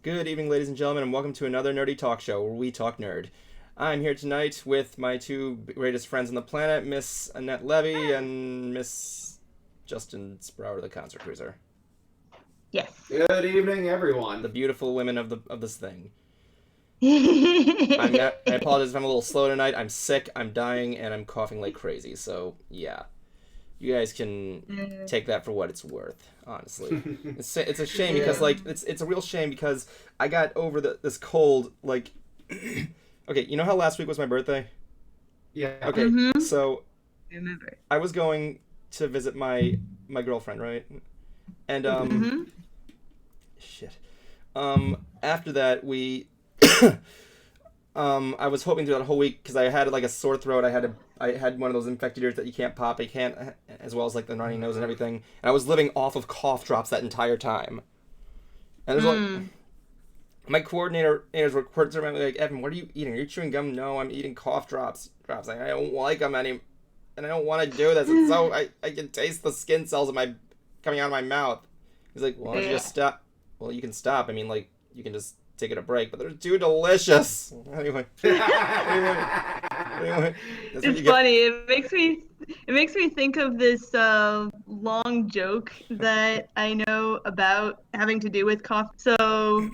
Good evening, ladies and gentlemen, and welcome to another nerdy talk show where we talk nerd. I'm here tonight with my two greatest friends on the planet, Miss Annette Levy and Miss Justin Sprower, the concert cruiser. Yes. Good evening, everyone. The beautiful women of this thing. I apologize if I'm a little slow tonight. I'm sick, I'm dying, and I'm coughing like crazy. So, yeah. You guys can take that for what it's worth, honestly. It's a shame because, it's a real shame because I got over this cold, okay, you know how last week was my birthday? Yeah. Okay, so I remember. I was going to visit my girlfriend, right? And, shit. After that, we... I was hoping through that whole week because I had a sore throat. I had one of those infected ears that you can't pop. As well as the runny nose and everything. And I was living off of cough drops that entire time. And there's my coordinators were like, Evan, what are you eating? Are you chewing gum? No, I'm eating cough drops. I don't like them and I don't want to do this. It's so I can taste the skin cells coming out of my mouth. He's like, well, why don't you just stop? Well, you can stop. I mean, you can just take a break, but they're too delicious. Anyway, It's funny. It makes me think of this long joke that I know about having to do with coffee. So,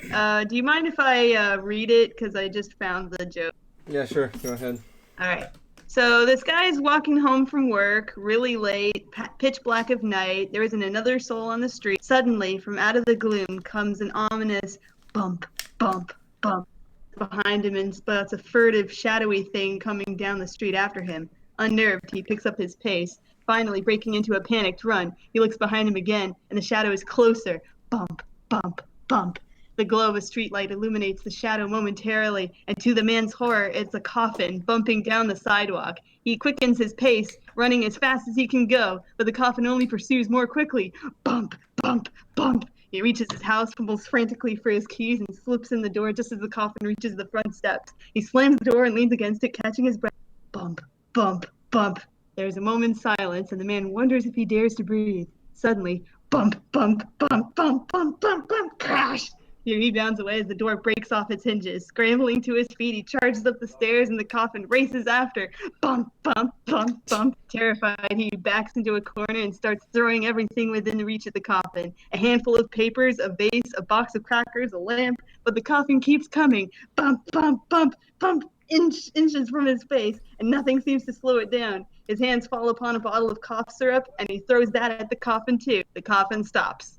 do you mind if I read it? Because I just found the joke. Yeah, sure. Go ahead. All right. So this guy's walking home from work, really late, pitch black of night. There isn't another soul on the street. Suddenly, from out of the gloom comes an ominous bump, bump, bump behind him, and spots a furtive, shadowy thing coming down the street after him. Unnerved, he picks up his pace, finally breaking into a panicked run. He looks behind him again, and the shadow is closer. Bump, bump, bump. The glow of a streetlight illuminates the shadow momentarily, and to the man's horror, it's a coffin bumping down the sidewalk. He quickens his pace, running as fast as he can go, but the coffin only pursues more quickly. Bump, bump, bump. He reaches his house, fumbles frantically for his keys, and slips in the door just as the coffin reaches the front steps. He slams the door and leans against it, catching his breath. Bump, bump, bump. There's a moment's silence, and the man wonders if he dares to breathe. Suddenly, bump, bump, bump, bump, bump, bump, bump, crash! He bounds away as the door breaks off its hinges. Scrambling to his feet, he charges up the stairs and the coffin races after. Bump, bump, bump, bump. Terrified, he backs into a corner and starts throwing everything within the reach of the coffin. A handful of papers, a vase, a box of crackers, a lamp, but the coffin keeps coming. Bump, bump, bump, bump, inches from his face, and nothing seems to slow it down. His hands fall upon a bottle of cough syrup, and he throws that at the coffin too. The coffin stops.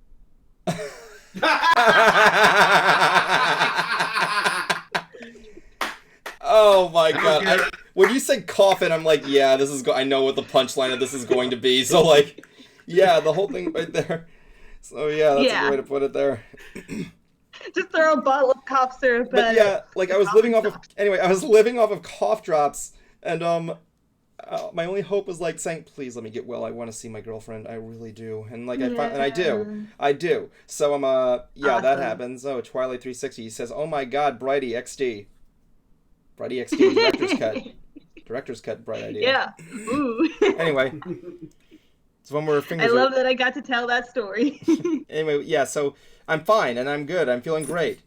Oh my god! When you said coffin, I'm like, yeah, this is. I know what the punchline of this is going to be. So yeah, the whole thing right there. So yeah, that's a good way to put it there. Just throw a bottle of cough syrup. But yeah, I was living off of cough drops, and my only hope was saying, please let me get well. I want to see my girlfriend. I really do. And I do. So awesome. That happens. Oh, Twilight 360. He says, oh my god, Brighty XD. Brighty XD, director's cut, bright idea. Yeah. Ooh. Anyway. So when we're fingers. I love that I got to tell that story. Anyway, yeah, so I'm fine and I'm good. I'm feeling great.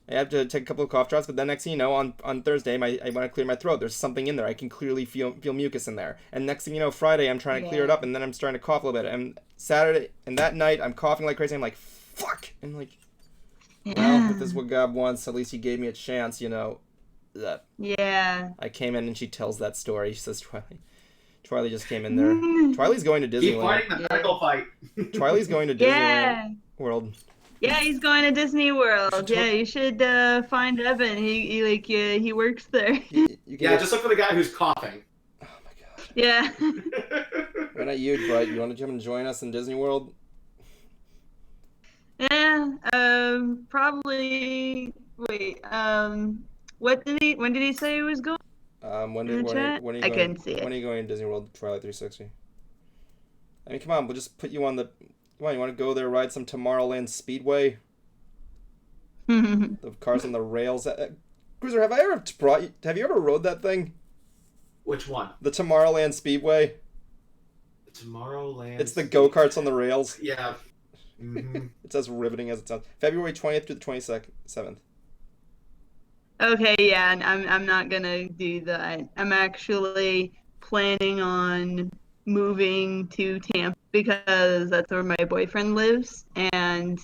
I have to take a couple of cough drops, but then next thing you know, on Thursday, I want to clear my throat. There's something in there. I can clearly feel mucus in there. And next thing you know, Friday, I'm trying to clear it up, and then I'm starting to cough a little bit. And Saturday, and that night, I'm coughing like crazy. I'm like, fuck! And well, if this is what God wants, at least he gave me a chance, Yeah. I came in and she tells that story. She says, Twiley just came in there. Twiley's going to Disneyland. Keep fighting the medical fight. Twiley's going to Disneyland World. Yeah, he's going to Disney World. Yeah, you should find Evan. He works there. Just look for the guy who's coughing. Oh my god. Yeah. Why not you, Bright? You want to come and join us in Disney World? Yeah. Probably. Wait. When did he say he was going? When are you going? I couldn't see it. When are you going to Disney World Twilight 360? I mean, come on, we'll just put you on the. Come on, you want to go there, ride some Tomorrowland Speedway? The cars on the rails. Cruiser, have you ever rode that thing? Which one? The Tomorrowland Speedway. Tomorrowland. It's the go-karts on the rails. Yeah. Mm-hmm. It's as riveting as it sounds. February 20th through the 27th. Okay, yeah, and I'm not gonna do that. I'm actually planning on moving to Tampa because that's where my boyfriend lives, and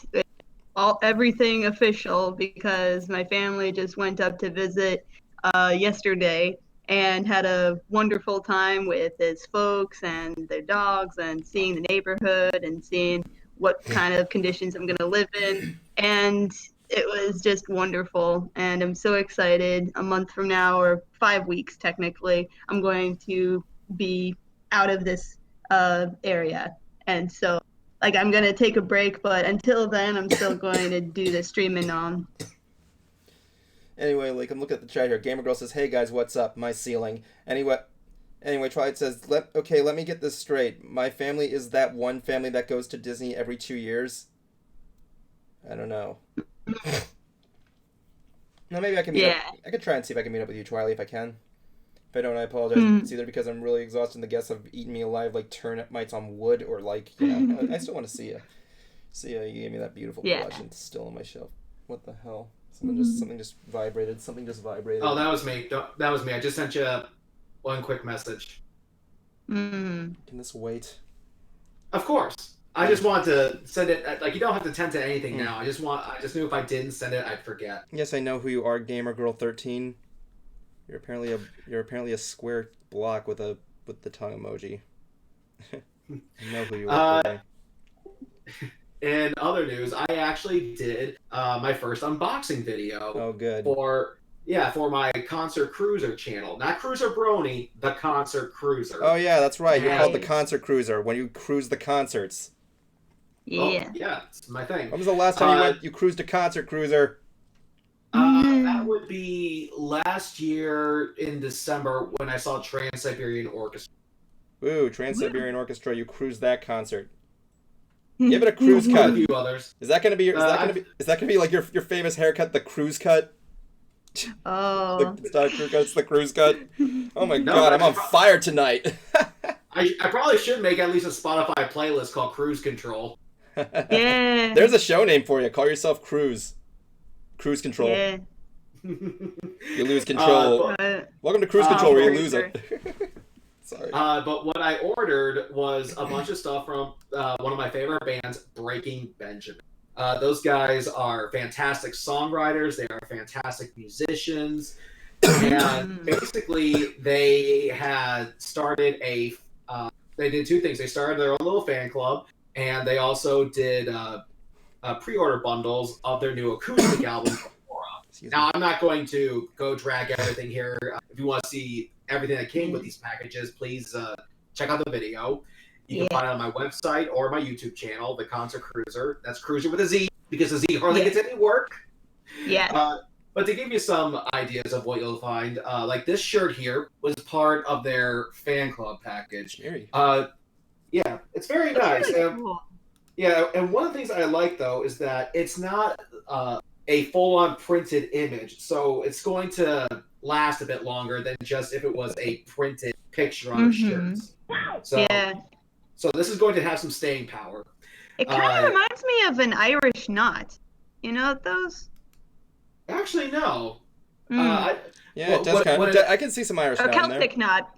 everything official because my family just went up to visit yesterday and had a wonderful time with his folks and their dogs and seeing the neighborhood and seeing what kind of conditions I'm gonna live in. And it was just wonderful, and I'm so excited. A month from now, or 5 weeks technically, I'm going to be out of this area, and so like I'm gonna take a break, but until then, I'm still going to do the streaming on. Anyway, like I'm looking at the chat here. Gamer Girl says, "Hey guys, what's up? My ceiling." Anyway, Twilight says, let me get this straight. My family is that one family that goes to Disney every 2 years. I don't know. No, maybe I can meet up. I could try and see if I can meet up with you, Twilight, if I can. If I don't, I apologize. It's either because I'm really exhausted and the guests have eaten me alive like turnip mites on wood, or like, I still want to see you. See you. You gave me that beautiful collection. It's still on my shelf. What the hell? Something just vibrated. Something just vibrated. Oh, that was me. That was me. I just sent you one quick message. Can this wait? Of course. I just want to send it. Like, you don't have to tend to anything now. I just knew if I didn't send it, I'd forget. Yes, I know who you are, Gamer Girl 13. You're apparently a square block with the tongue emoji. I know who you are. In other news, I actually did my first unboxing video. Oh, good. For my Concert Cruiser channel. Not Cruiser Brony, the Concert Cruiser. Oh, yeah, that's right. You're called the Concert Cruiser when you cruise the concerts. Yeah. Oh, yeah, it's my thing. When was the last time you cruised a Concert Cruiser? That would be last year in December when I saw Trans-Siberian Orchestra. Ooh, Trans-Siberian Orchestra. You cruised that concert. Give it a cruise cut. A few others. Is that gonna be? Is that gonna be like your famous haircut, the cruise cut? Oh. It's not a cruise cut. It's the cruise cut. Oh my God, I'm on fire tonight. I probably should make at least a Spotify playlist called Cruise Control. Yeah. There's a show name for you. Call yourself Cruise Control. Yeah. You lose control. Welcome to Cruise Control, where you lose it. Sorry. But what I ordered was a bunch of stuff from one of my favorite bands, Breaking Benjamin. Those guys are fantastic songwriters. They are fantastic musicians. And basically, they had started they did two things. They started their own little fan club, and they also did pre-order bundles of their new acoustic album. Now, I'm not going to go drag everything here. If you want to see everything that came with these packages, please check out the video. You can find it on my website or my YouTube channel, The Concert Cruiser. That's Cruiser with a Z, because the Z hardly gets any work. Yeah. But to give you some ideas of what you'll find, like this shirt here was part of their fan club package. Yeah, it's very nice. Really cool. Yeah, and one of the things I like, though, is that it's not a full-on printed image, so it's going to last a bit longer than just if it was a printed picture on a shirt. So this is going to have some staying power. It kind of reminds me of an Irish knot. You know those? Actually, no. It does kind of. I can see some Irish knot in there.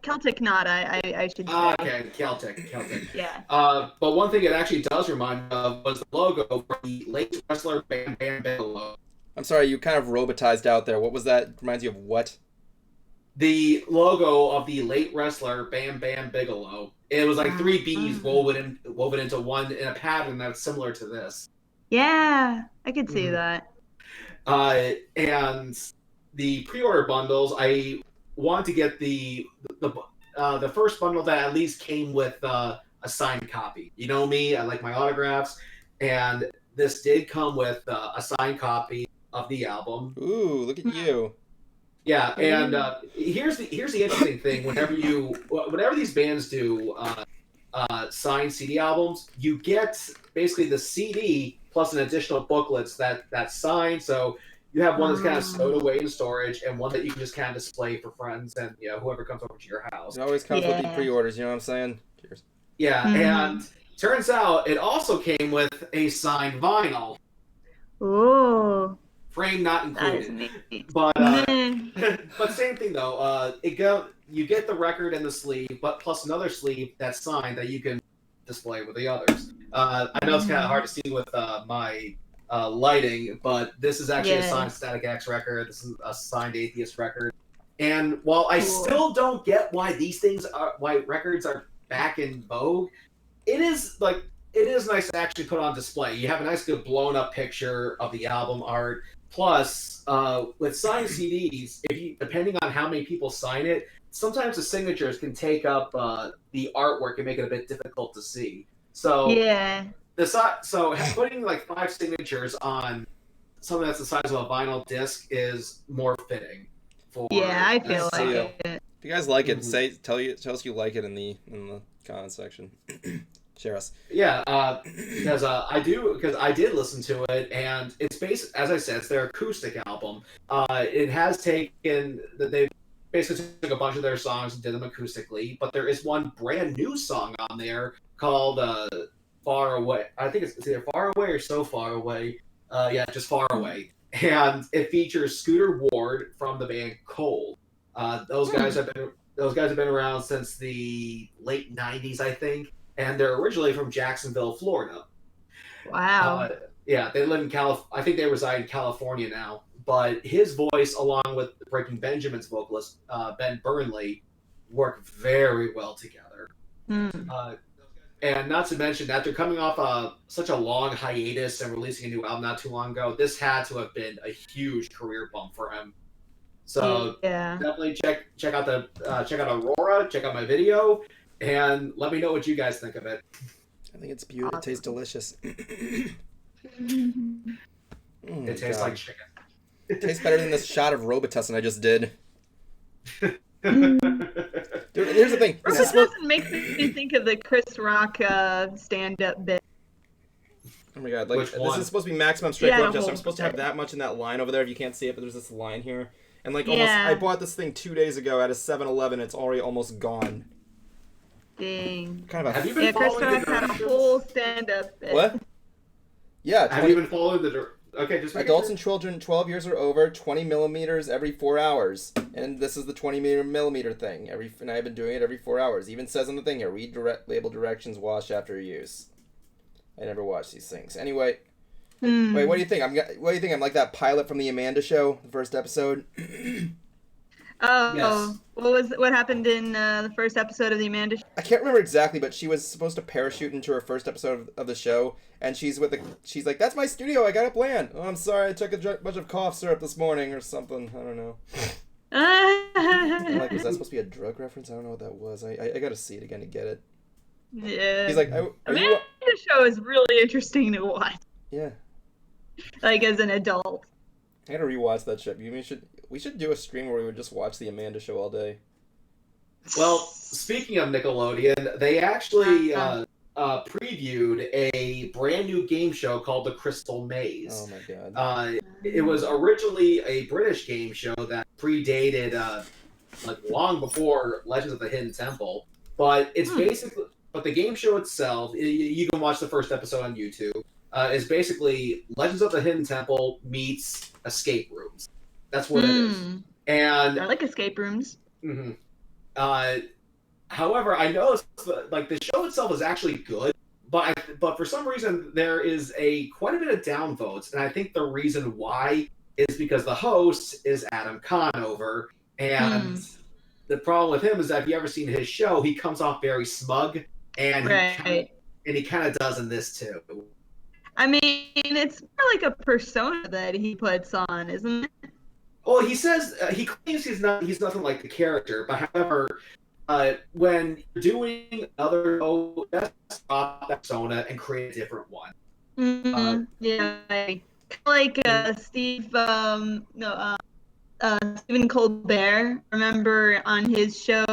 Celtic knot, I should say. Okay, Celtic. Yeah. But one thing it actually does remind me of was the logo for the late wrestler Bam Bam Bigelow. I'm sorry, you kind of robotized out there. What was that? Reminds you of what? The logo of the late wrestler Bam Bam Bigelow. It was like three B's woven into one in a pattern that's similar to this. Yeah, I could see that. And the pre-order bundles, I want to get the first bundle that at least came with a signed copy. You know me, I like my autographs, and this did come with a signed copy of the album. Ooh, look at you. Yeah, and here's the interesting thing. Whenever these bands do signed CD albums, you get basically the CD plus an additional booklets that's signed. So you have one that's kind of stowed away in storage, and one that you can just kind of display for friends and whoever comes over to your house. It always comes with the pre-orders. You know what I'm saying? Cheers. Yeah, Mhm. and turns out it also came with a signed vinyl, Oh, frame not that is included. neat. But Meh. but same thing though. You get the record and the sleeve, but plus another sleeve that's signed that you can display with the others. I know it's kind of hard Mhm. to see with my lighting, but this is actually a Yeah, signed Static X record. This is a signed Atheist record. And while I cool. still don't get why records are back in vogue, it is like it is nice to actually put on display. You have a nice, good blown up picture of the album art. Plus, with signed CDs, if you depending on how many people sign it, sometimes the signatures can take up the artwork and make it a bit difficult to see. So Yeah, putting like 5 signatures on something that's the size of a vinyl disc is more fitting yeah, for I that feel So like yeah, style. it. if you guys like it, Mhm. tell us you like it in the comment section. Share us. Yeah, because I did listen to it, and it's based as I said, it's their acoustic album. It has taken that they basically took a bunch of their songs and did them acoustically, but there is one brand new song on there called "Far Away." I think it's either "Far Away" or "So Far Away." Yeah, just "Far Away," and it features Scooter Ward from the band Cold. Hmm. Those guys have been around since the late '90s, I think, and they're originally from Jacksonville, Florida. Wow. Uh, yeah, they live in I think they reside in California now. But his voice, along with Breaking Benjamin's vocalist Ben Burnley, work very well together. Hmm. Uh, and not to mention that they're coming off such a long hiatus and releasing a new album not too long ago. This had to have been a huge career bump for him. So Yeah. definitely check out Aurora, check out my video, and let me know what you guys think of it. I think it's beautiful. It tastes Awesome. delicious. It tastes like God, chicken. tastes better than this shot of Robitussin I just did. Mm. Dude, here's the thing. This is supposed. Robitussin makes me think of the Chris Rock stand-up bit. Oh my God! Like Which this is one? supposed to be maximum He strength had a Robitussin. I'm whole supposed to have bit. that much in that line over there. If you can't see it, but there's this line here, and like almost. I Yeah. bought this thing 2 days ago at a 7-Eleven. It's already almost gone. Dang. Kind of Have you a been Yeah, Chris following the Rock had a whole directions? stand-up bit. what? Yeah, Have you 20 been following Okay, just making adults sure. and children 12 years or over, 20 millimeters every 4 hours, and this is the 20 millimeter thing. And I've been doing it every 4 hours. Even says on the thing here, read label directions, wash after use. I never watch these things. Anyway, wait, what do Hmm. you think? What do you think? I'm like that pilot from the Amanda Show, the first episode. Oh, Yes. what happened in the first episode of the Amanda Show? I can't remember exactly, but she was supposed to parachute into her first episode of the show, and she's like, "That's my studio. I got it planned. Oh, I'm sorry. I took a bunch of cough syrup this morning or something. I don't know." I'm like, was that supposed to be a drug reference? I don't know what that was. I gotta see it again to get it. Yeah. He's like, "Are you?" Amanda Show is really interesting to watch, Yeah, like as an adult. I gotta rewatch that shit. We should do a stream where we would just watch the Amanda Show all day. Well, speaking of Nickelodeon, they actually Uh, previewed a brand new game show called The Crystal Oh Maze. my God. It was originally a British game show that predated like long before Legends of the Hidden Temple, but hmm. but the game show itself, you can watch the first episode on YouTube. Is basically Legends of the Hidden Temple meets escape rooms. That's what it is. Hmm. And I like escape rooms. mhm. uh, however, I noticed that, like the show itself is actually good, but for some reason there is a quite a bit of downvotes, and I think the reason why is because the host is Adam Conover, and Hmm. the problem with him is that if you ever seen his show, he comes off very smug, and Right. he kind of does in this too. I mean, it's more like a persona that he puts on, isn't it? Well, he says he claims he's nothing like the character, but however, when you're doing other show, just drop that persona and create a different one. Yeah. Like Steve, no, Stephen Colbert. Remember on his show,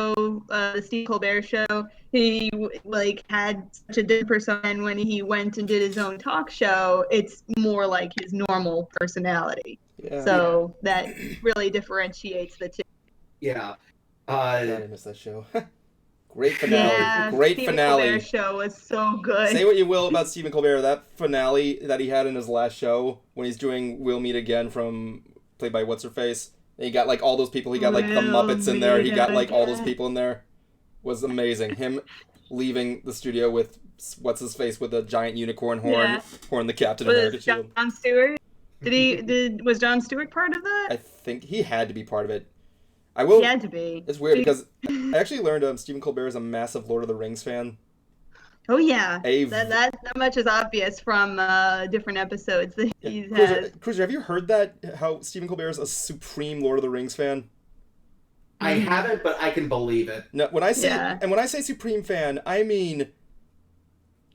the Steve Colbert Show, he like had such a different persona, and when he went and did his own talk show, it's more like his normal personality. Yeah. So that really differentiates the two. Yeah. God, I miss that show. Great finale. Yeah, Great Stephen finale. Colbert's show was so good. Say what you will about Stephen Colbert, that finale that he had in his last show when he's doing "We'll Meet Again" played by what's her face. And he got like all those people. He got like the Muppets in there. He got like all those people in there. Was amazing. Him leaving the studio with what's his face with a giant unicorn horn, horn the Captain America shield. Jon Stewart? Was Jon Stewart part of that? I think he had to be part of it. I will. He had to be. It's weird because I actually learned Stephen Colbert is a massive Lord of the Rings fan. Oh yeah, that much is obvious from different episodes that he has. Cruiser, have you heard that? How Stephen Colbert is a supreme Lord of the Rings fan? I haven't, but I can believe it. No, when I say supreme fan, I mean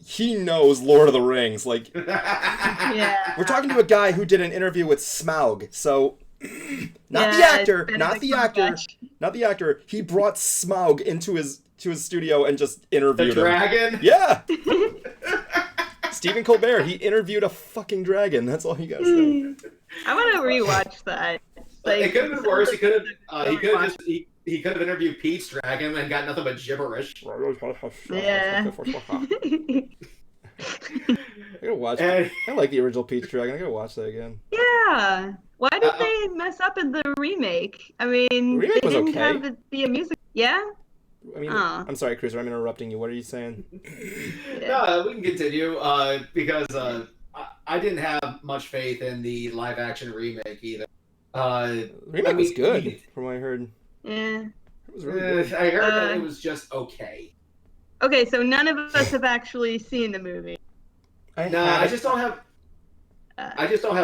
he knows Lord of the Rings. Like, we're talking to a guy who did an interview with Smaug, so. Not the actor. He brought Smaug into his studio and just interviewed the dragon? him. Yeah. Stephen Colbert, he interviewed a fucking dragon. That's all he got to say. I want to rewatch that. Like, it could have been worse. He could have interviewed Pete's dragon and got nothing but gibberish. Yeah. I gotta watch it. I like the original Peach Dragon. I gotta watch that again. Yeah. Why did they mess up in the remake? I mean, the remake they didn't okay. have it be a music. Yeah? I mean, I'm sorry, Cruiser. I'm interrupting you. What are you saying? No, we can continue because I didn't have much faith in the live-action remake either. The remake was good, from what I heard. Yeah. It was really good. I heard that it was just okay. Okay, so none of us have actually seen the movie. I just don't have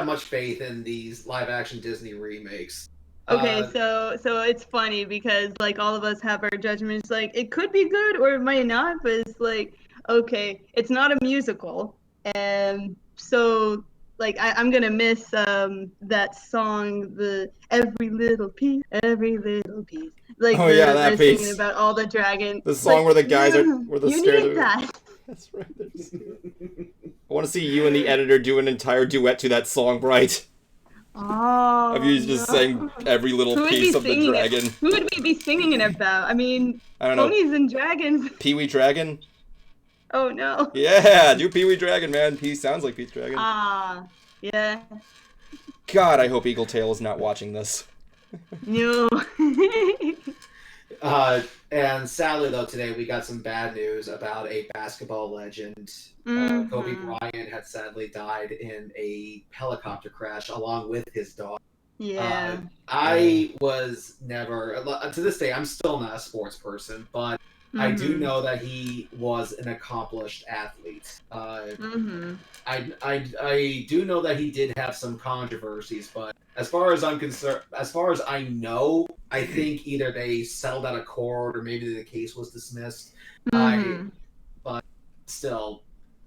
much faith in these live-action Disney remakes. Okay, so it's funny because like all of us have our judgments. Like it could be good or it might not, but it's like okay, it's not a musical, and so like I'm gonna miss that song, the every little piece. Like that piece singing about all the dragons. The song where the guys are scared need that. That's right. I want to see you and the editor do an entire duet to that song, Bright. Oh. Of you just saying every little piece of the dragon. Who would we be singing it about? I mean, I don't know. Ponies and Dragons. Pee-wee Dragon? Oh no. Yeah, do Pee-wee Dragon, man. He sounds like Pete's Dragon. Yeah. God, I hope Eagle Tail is not watching this. No. And sadly, though, today we got some bad news about a basketball legend. Kobe Bryant had sadly died in a helicopter crash along with his daughter. Yeah. I was never, to this day, I'm still not a sports person, but I do know that he was an accomplished athlete. I do know that he did have some controversies, but as far as I'm concerned, as far as I know, I think either they settled out of court or maybe the case was dismissed. But still.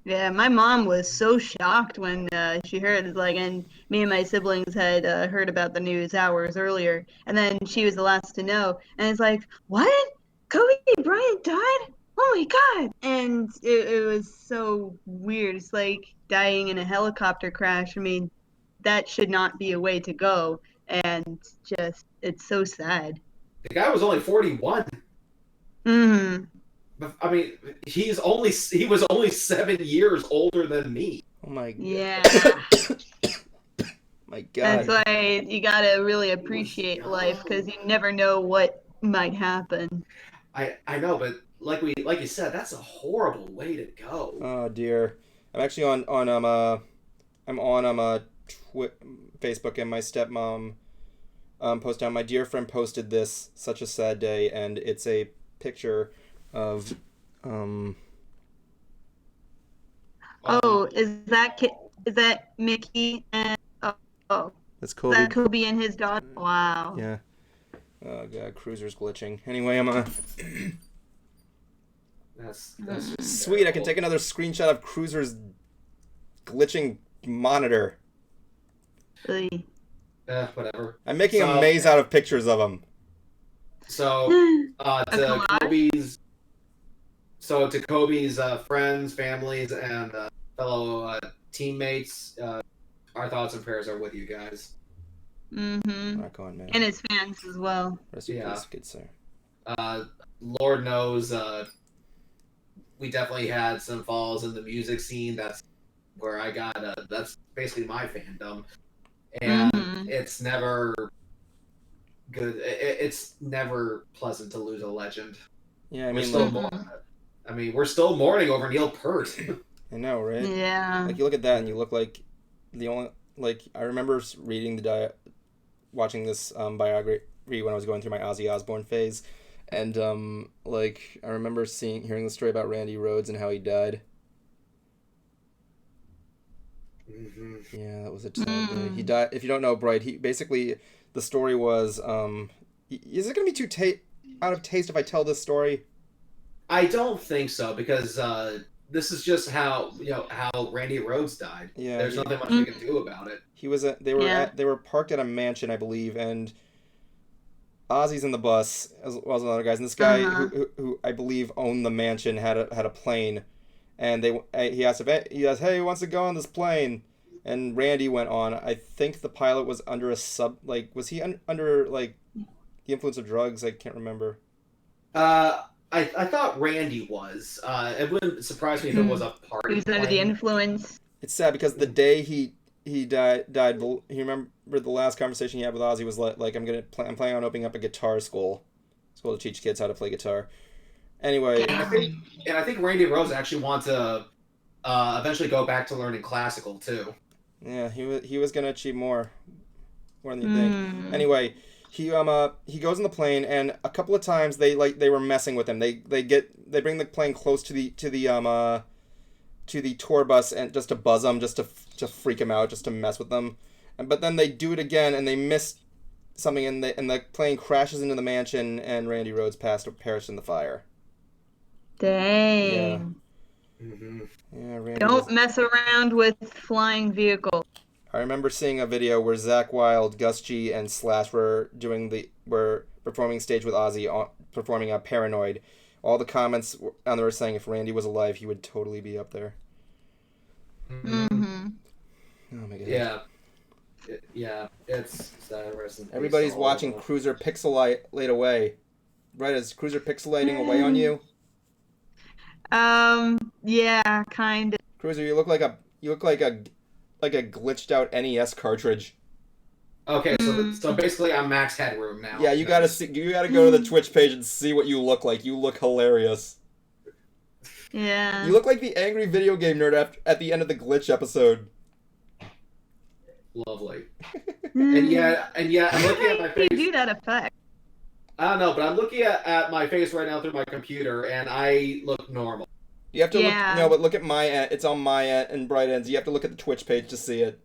Yeah, my mom was so shocked when she heard, like, and me and my siblings had heard about the news hours earlier, and then she was the last to know, and it's like, what? Kobe Bryant died? Oh my god! And it was so weird. It's like dying in a helicopter crash. I mean, that should not be a way to go, and just, it's so sad. The guy was only 41. I mean, he was only 7 years older than me. Oh my god. Yeah. My god. That's why you gotta really appreciate life, because you never know what might happen. I know, but like you said, that's a horrible way to go. Oh dear. I'm actually on Facebook, and my stepmom posted on. My dear friend posted this, such a sad day, and it's a picture of is that Mickey and that's Kobe. Is that Kobe and his daughter? Wow. Yeah. Oh god, Cruiser's glitching. Anyway, I'm That's just sweet. terrible. I can take another screenshot of Cruiser's glitching monitor. Whatever. I'm making a maze out of pictures of him. So to Kobe's friends, families, and fellow teammates, our thoughts and prayers are with you guys. Rock on, man. And his fans as well. Rest in peace, good sir. Lord knows, we definitely had some falls in the music scene. That's where I got. That's basically my fandom, and it's never good. It's never pleasant to lose a legend. Yeah, I We're mean, still we're still mourning over Neil Peart. I know, right? Yeah. Like you look at that and you look like the only I remember reading watching this biography when I was going through my Ozzy Osbourne phase, and I remember hearing the story about Randy Rhoads and how he died. Mm-hmm. Yeah, that was a sad day. He died. If you don't know, Bright, he basically the story was is it gonna be too out of taste if I tell this story? I don't think so, because this is just how Randy Rhoads died. Yeah, there's nothing much we can do about it. He was they were parked at a mansion, I believe, and Ozzy's in the bus as well as other guys, and this guy who I believe owned the mansion had a plane, and he asked, hey, who wants to go on this plane? And Randy went on. I think the pilot was under was he under like the influence of drugs? I can't remember. I thought Randy was. It wouldn't surprise me if it was a party. He was under the influence. It's sad because the day he died. He remembered the last conversation he had with Ozzy was like I'm planning on opening up a guitar school to teach kids how to play guitar. Anyway, and I think Randy Rhoads actually wants to eventually go back to learning classical too. Yeah, he was gonna achieve more than you think. Anyway, he goes on the plane, and a couple of times they were messing with him. They bring the plane close to the tour bus and just to buzz him, just to freak him out, just to mess with them. But then they do it again, and they miss something, and the plane crashes into the mansion, and Randy Rhoads perished in the fire. Dang. Yeah. Mm-hmm. Yeah, Randy Don't mess around with flying vehicles. I remember seeing a video where Zakk Wylde, Gus G, and Slash were performing stage with Ozzy, performing a Paranoid. All the comments on there were saying if Randy was alive, he would totally be up there. Mm-hmm. Oh my god. Yeah. It's Everybody's watching Cruiser pixelate away. Right, is Cruiser pixelating away on you? Yeah, kind of. Cruiser, you look like a glitched out NES cartridge. Okay, so basically I'm max headroom now. Yeah, you gotta go to the Twitch page and see what you look like. You look hilarious. Yeah. You look like the angry video game nerd at the end of the Glitch episode. Lovely. and yeah, I'm looking at my face. You do that effect. I don't know, but I'm looking at my face right now through my computer, and I look normal. You have to look at my end. It's on my end and Bright Ends. You have to look at the Twitch page to see it.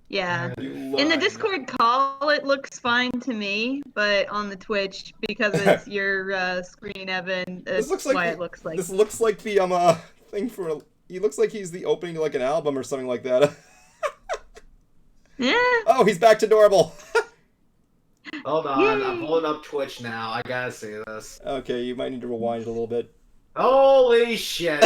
Yeah. In the Discord call, it looks fine to me, but on the Twitch, because it's your screen, Evan, that's why it looks like. This looks like the thing for. He looks like he's the opening to like an album or something like that. Yeah. Oh, he's back to normal. Hold on, Yay. I'm pulling up Twitch now. I gotta see this. Okay, you might need to rewind it a little bit. Holy shit!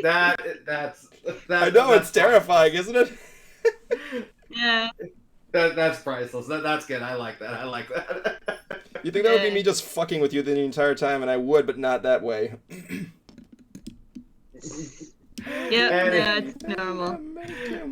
That's. I know, it's terrifying, isn't it? Yeah. That's priceless. That's good. I like that. You think that would be me just fucking with you the entire time, and I would, but not that way. Yep, it's normal.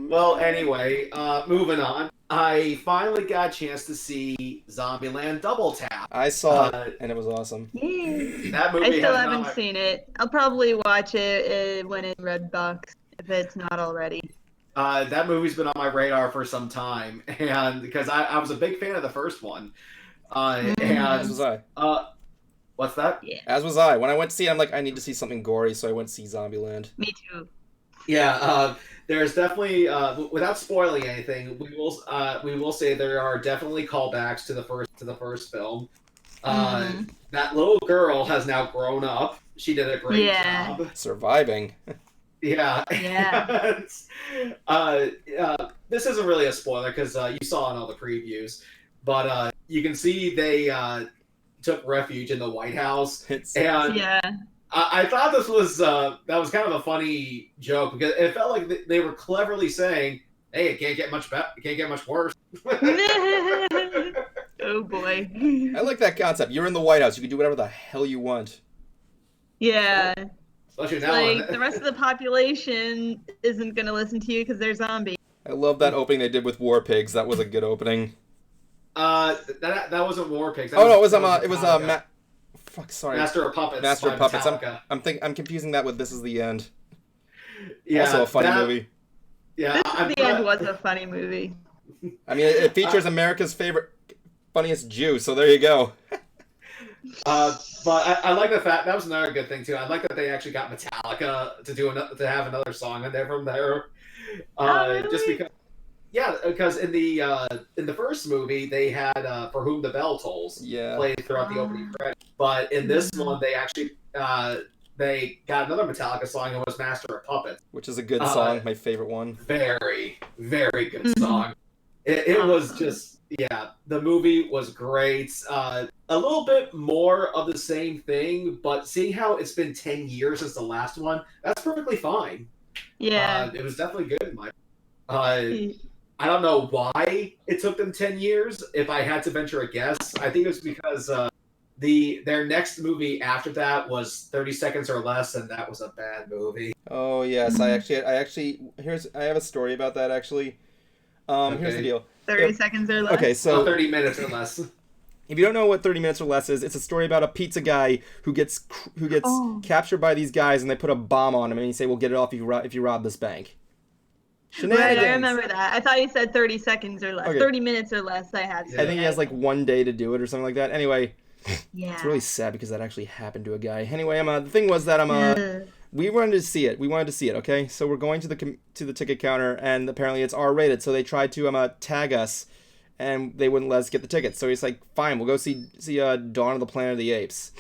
Well, anyway, moving on. I finally got a chance to see Zombieland Double Tap. I saw it, and it was awesome. That movie I still haven't seen it. I'll probably watch it when in Redbox, if it's not already. That movie's been on my radar for some time, and because I was a big fan of the first one. And As was I. What's that? Yeah. As was I. When I went to see it, I'm like, I need to see something gory, so I went to see Zombieland. Me too. Yeah, there's definitely, without spoiling anything, we will say there are definitely callbacks to the first film. That little girl has now grown up. She did a great job. Surviving. Yeah. Yeah. This isn't really a spoiler because you saw in all the previews, but you can see they took refuge in the White House, and I thought this was that was kind of a funny joke because it felt like they were cleverly saying Hey, it can't get much better. It can't get much worse. Oh boy. I like that concept. You're in the White House. You can do whatever the hell you want. Yeah. Especially It's now. like the rest of the population isn't gonna listen to you because they're zombies. I love that opening they did with War Pigs. That was a good opening. That wasn't War Pigs. Oh no, it was fuck, sorry. Master of Puppets. Master of by Puppets. Metallica. I'm confusing that with This Is the End. Yeah, Also a funny movie. Yeah, This is the End was a funny movie. I mean, it features America's favorite, funniest Jew. So there you go. But I like the fact that was another good thing too. I like that they actually got Metallica to have another song in there from there. Really? Just because in the first movie they had For Whom the Bell Tolls played throughout the opening credits, but in this one they actually they got another Metallica song and was Master of Puppets, which is a good song, my favorite one. Very, very good song. It was just, the movie was great. A little bit more of the same thing, but seeing how it's been 10 years since the last one, that's perfectly fine. Yeah. It was definitely good in my I don't know why it took them 10 years. If I had to venture a guess, I think it was because their next movie after that was 30 Seconds or Less, and that was a bad movie. Oh yes, I have a story about that actually. Here's the deal. 30 seconds or less. Okay, so 30 minutes or less. If you don't know what 30 minutes or less is, it's a story about a pizza guy who gets captured by these guys, and they put a bomb on him, and you say, "We'll get it off if you rob this bank." Right, I remember that. I thought you said 30 seconds or less. Okay. 30 minutes or less, I had to I think he has like 1 day to do it or something like that. Anyway, yeah. It's really sad because that actually happened to a guy. Anyway, the thing was that we wanted to see it. Okay? So we're going to the ticket counter, and apparently it's R-rated, so they tried to tag us, and they wouldn't let us get the tickets. So he's like, "Fine, we'll go see Dawn of the Planet of the Apes."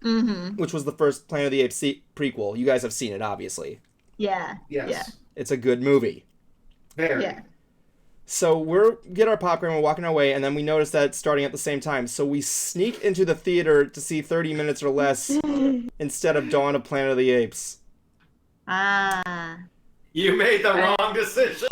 Which was the first Planet of the Apes prequel. You guys have seen it, obviously. Yeah. Yes. Yeah. It's a good movie. Very. Yeah. So we get our popcorn, we're walking our way, and then we notice that it's starting at the same time. So we sneak into the theater to see 30 minutes or less instead of Dawn of Planet of the Apes. Ah. You made the wrong decision.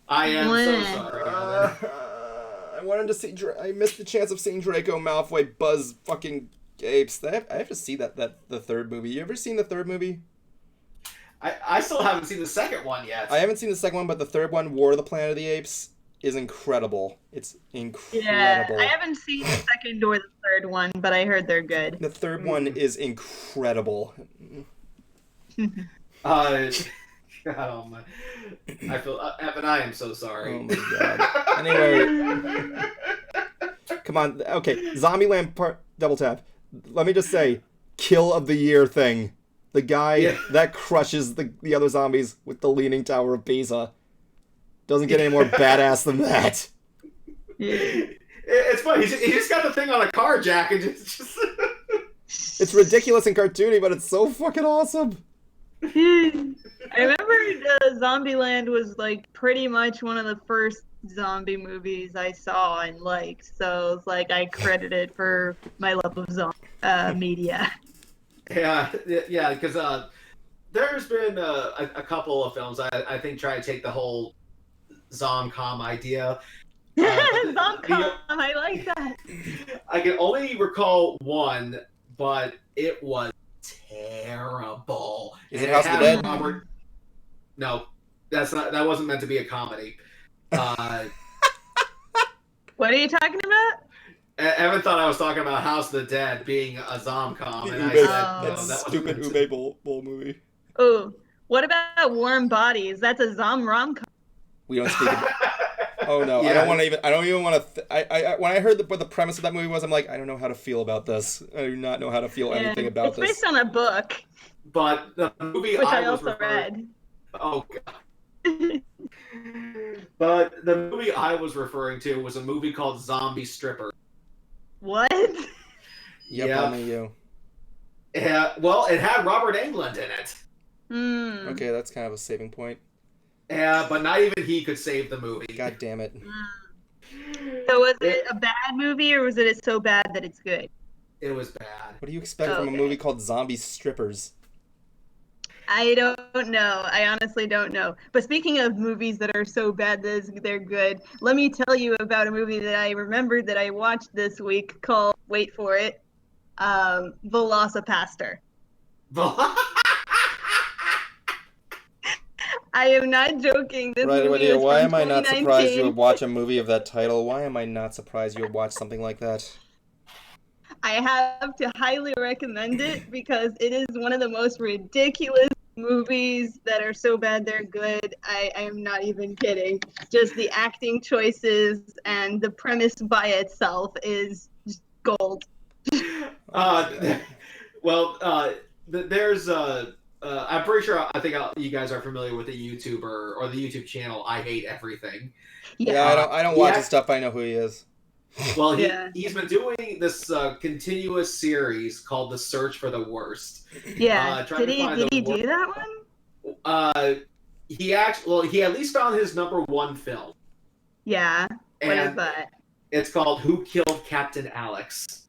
I am so sorry. I wanted to see. I missed the chance of seeing Draco Malfoy buzz fucking apes. I have to see the third movie. You ever seen the third movie? I still haven't seen the second one yet. I haven't seen the second one, but the third one, War of the Planet of the Apes, is incredible. It's incredible. Yeah, I haven't seen the second or the third one, but I heard they're good. The third one is incredible. Oh my! I feel, Evan, I am so sorry. Oh my god. Anyway, come on. Okay, Zombieland double tap. Let me just say, kill of the year thing. The guy that crushes the other zombies with the Leaning Tower of Pisa. Doesn't get any more badass than that. It's funny. He just got the thing on a car jack and just... It's ridiculous and cartoony, but it's so fucking awesome. I remember Zombieland was like pretty much one of the first zombie movies I saw and liked, so it's like I credited for my love of media. Yeah, because there's been a couple of films I think try to take the whole Zomcom idea. Zomcom, I like that. I can only recall one, but it was terrible. Is it House of the Dead? No, that wasn't meant to be a comedy. What are you talking about? Evan thought I was talking about House of the Dead being a Zomcom, and I Ube, said that no, that stupid wasn't Ube bowl movie. Oh, what about Warm Bodies? That's a rom-com. We don't speak. Oh no, yeah. I don't even want to. When I heard what the premise of that movie was, I'm like, I don't know how to feel about this. I do not know how to feel anything about this. It's based on a book. But the movie which I I also read. Oh god. But the movie I was referring to was a movie called Zombie Stripper. What? Yep, only you. Yeah, well, it had Robert Englund in it. Okay, that's kind of a saving point. Yeah, but not even he could save the movie. God damn it. So was it a bad movie, or was it so bad that it's good? It was bad. What do you expect from a movie called Zombie Strippers? I don't know. I honestly don't know. But speaking of movies that are so bad that they're good, let me tell you about a movie that I remembered that I watched this week called, wait for it, Velocipaster. I am not joking. This Right, movie Lydia, is why from am I not surprised you would 2019. watch a movie of that title? Why am I not surprised you would watch something like that? I have to highly recommend it because it is one of the most ridiculous movies that are so bad they're good. I am not even kidding. Just the acting choices and the premise by itself is just gold. uh, well, there's I'm pretty sure you guys are familiar with the YouTuber or the YouTube channel I Hate Everything. Yeah, Yeah. I don't watch his stuff. I know who he is. Well, Yeah. he's been doing this continuous series called The Search for the Worst. Yeah. Trying to find Did he the do that one? he at least found his #1 film. Yeah. What is And that? it's called Who Killed Captain Alex.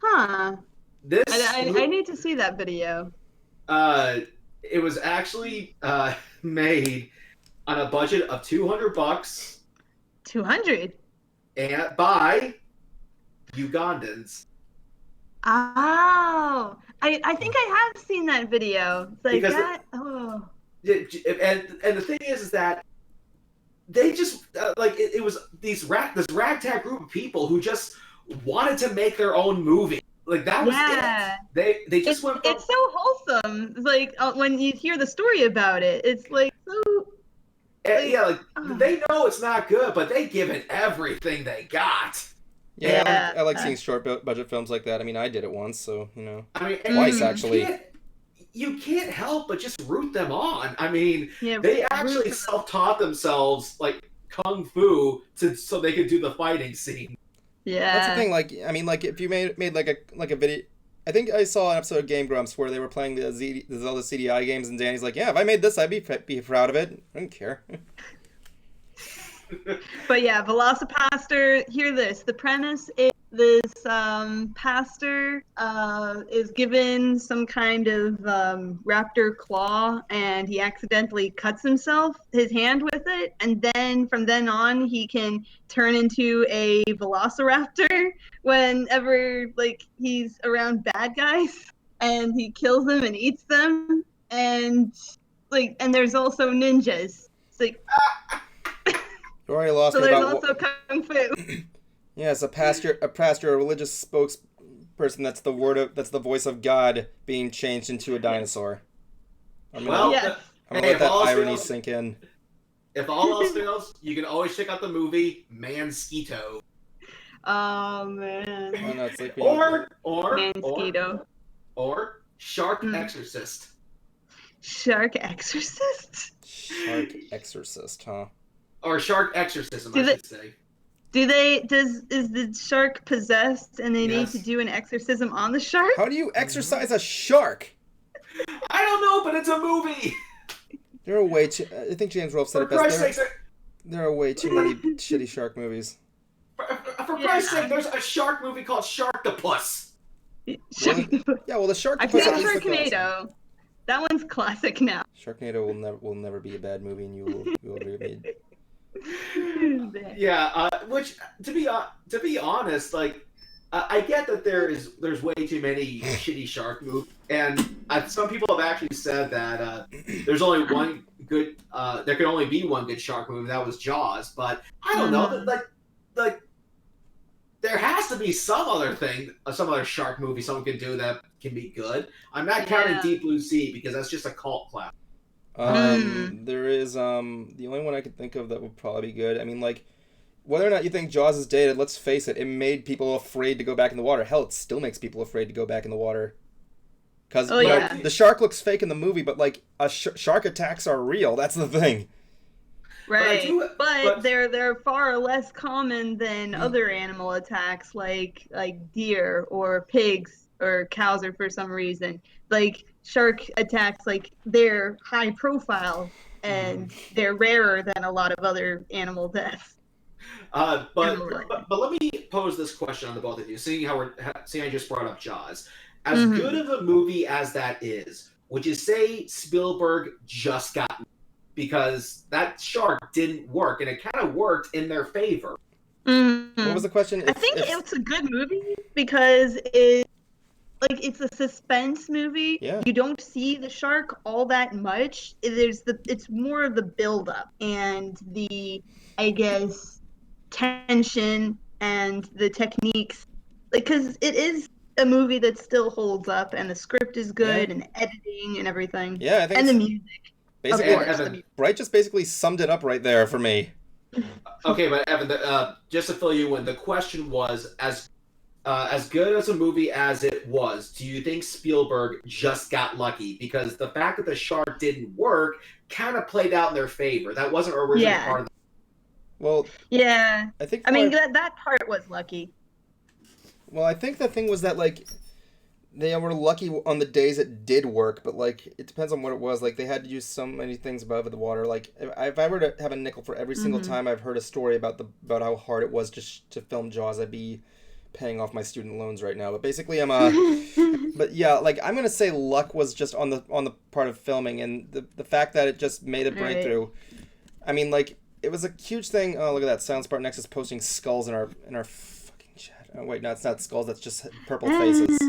Huh. This I need to see that video. it was actually made on a budget of $200 200. and by Ugandans. Oh, I think I have seen that video. It's like Because that. Oh. And the thing is that they just it was this ragtag group of people who just wanted to make their own movie. Like that was it. They just went. It's so wholesome. It's like when you hear the story about it, it's like so. They know it's not good, but they give it everything they got. Yeah, I like seeing short budget films like that. I mean, I did it once, so you know. I mean, twice actually. You can't help but just root them on. I mean, Yeah, they actually self-taught themselves like kung fu so they could do the fighting scene. Yeah, that's the thing. Like, I mean, like if you made like a video. I think I saw an episode of Game Grumps where they were playing the Zelda CDI games, and Danny's like, "Yeah, if I made this, I'd be proud of it. I don't care." But yeah, Velocipaster. Hear this. The premise is this pastor is given some kind of raptor claw, and he accidentally cuts his hand with it, and then from then on he can turn into a velociraptor whenever like he's around bad guys, and he kills them and eats them, and there's also ninjas. It's like. You already lost So me there's about also kung fu. Yes, a pastor, a religious spokesperson. That's the voice of God being changed into a dinosaur. I'm gonna let that irony sink in. If all else fails, you can always check out the movie Mansquito. Oh man. Oh, no, it's like or Shark Exorcist. Shark Exorcist? Shark Exorcist, huh? Or Shark Exorcism, I should say. Is the shark possessed and they need to do an exorcism on the shark? How do you exorcise a shark? I don't know, but it's a movie. There are way too. I think James Rolfe said it best. There are way too many shitty shark movies. For Christ's sake, there's a shark movie called Sharktopus. Yeah, well, the Sharktopus. I think Sharknado. That one's classic now. Sharknado will never be a bad movie, and you will agree. Yeah, which to be honest, like I get that there's way too many shitty shark movies, and some people have actually said that there's only one good. There could only be one good shark movie. That was Jaws, but I don't know. Like there has to be some other shark movie someone can do that can be good. I'm not counting Deep Blue Sea because that's just a cult classic. There is the only one I could think of that would probably be good. I mean, like, whether or not you think Jaws is dated, let's face it, it made people afraid to go back in the water. Hell, it still makes people afraid to go back in the water. Because the shark looks fake in the movie, but like shark attacks are real. That's the thing. Right, but they're far less common than other animal attacks like deer or pigs or cows, or for some reason. Like shark attacks, like they're high profile and they're rarer than a lot of other animal deaths. But let me pose this question on the both of you, seeing I just brought up Jaws. As good of a movie as that is, would you say Spielberg just got, because that shark didn't work, and it kind of worked in their favor? What was the question? I think it's a good movie because it's a suspense movie. Yeah. You don't see the shark all that much. It's more of the build-up and the, I guess, tension and the techniques. Because it is a movie that still holds up, and the script is good, and editing and everything. Yeah, I think and the music. Basically, Evan, Bright just basically summed it up right there for me. Okay, but Evan, just to fill you in, the question was, as good as a movie as it was, do you think Spielberg just got lucky? Because the fact that the shark didn't work kind of played out in their favor. That wasn't originally part of the... Well, yeah. I think that part was lucky. Well, I think the thing was that, like, they were lucky on the days it did work, but, like, it depends on what it was. Like, they had to use so many things above the water. Like, if I were to have a nickel for every single time I've heard a story about how hard it was to film Jaws, I'd be paying off my student loans right now. But basically, but yeah, like, I'm gonna say luck was just on the part of filming, and the fact that it just made a breakthrough. Right. I mean, like, it was a huge thing. Oh, look at that! Silence Part Next is posting skulls in our fucking chat. Oh wait, no, it's not skulls. That's just purple faces.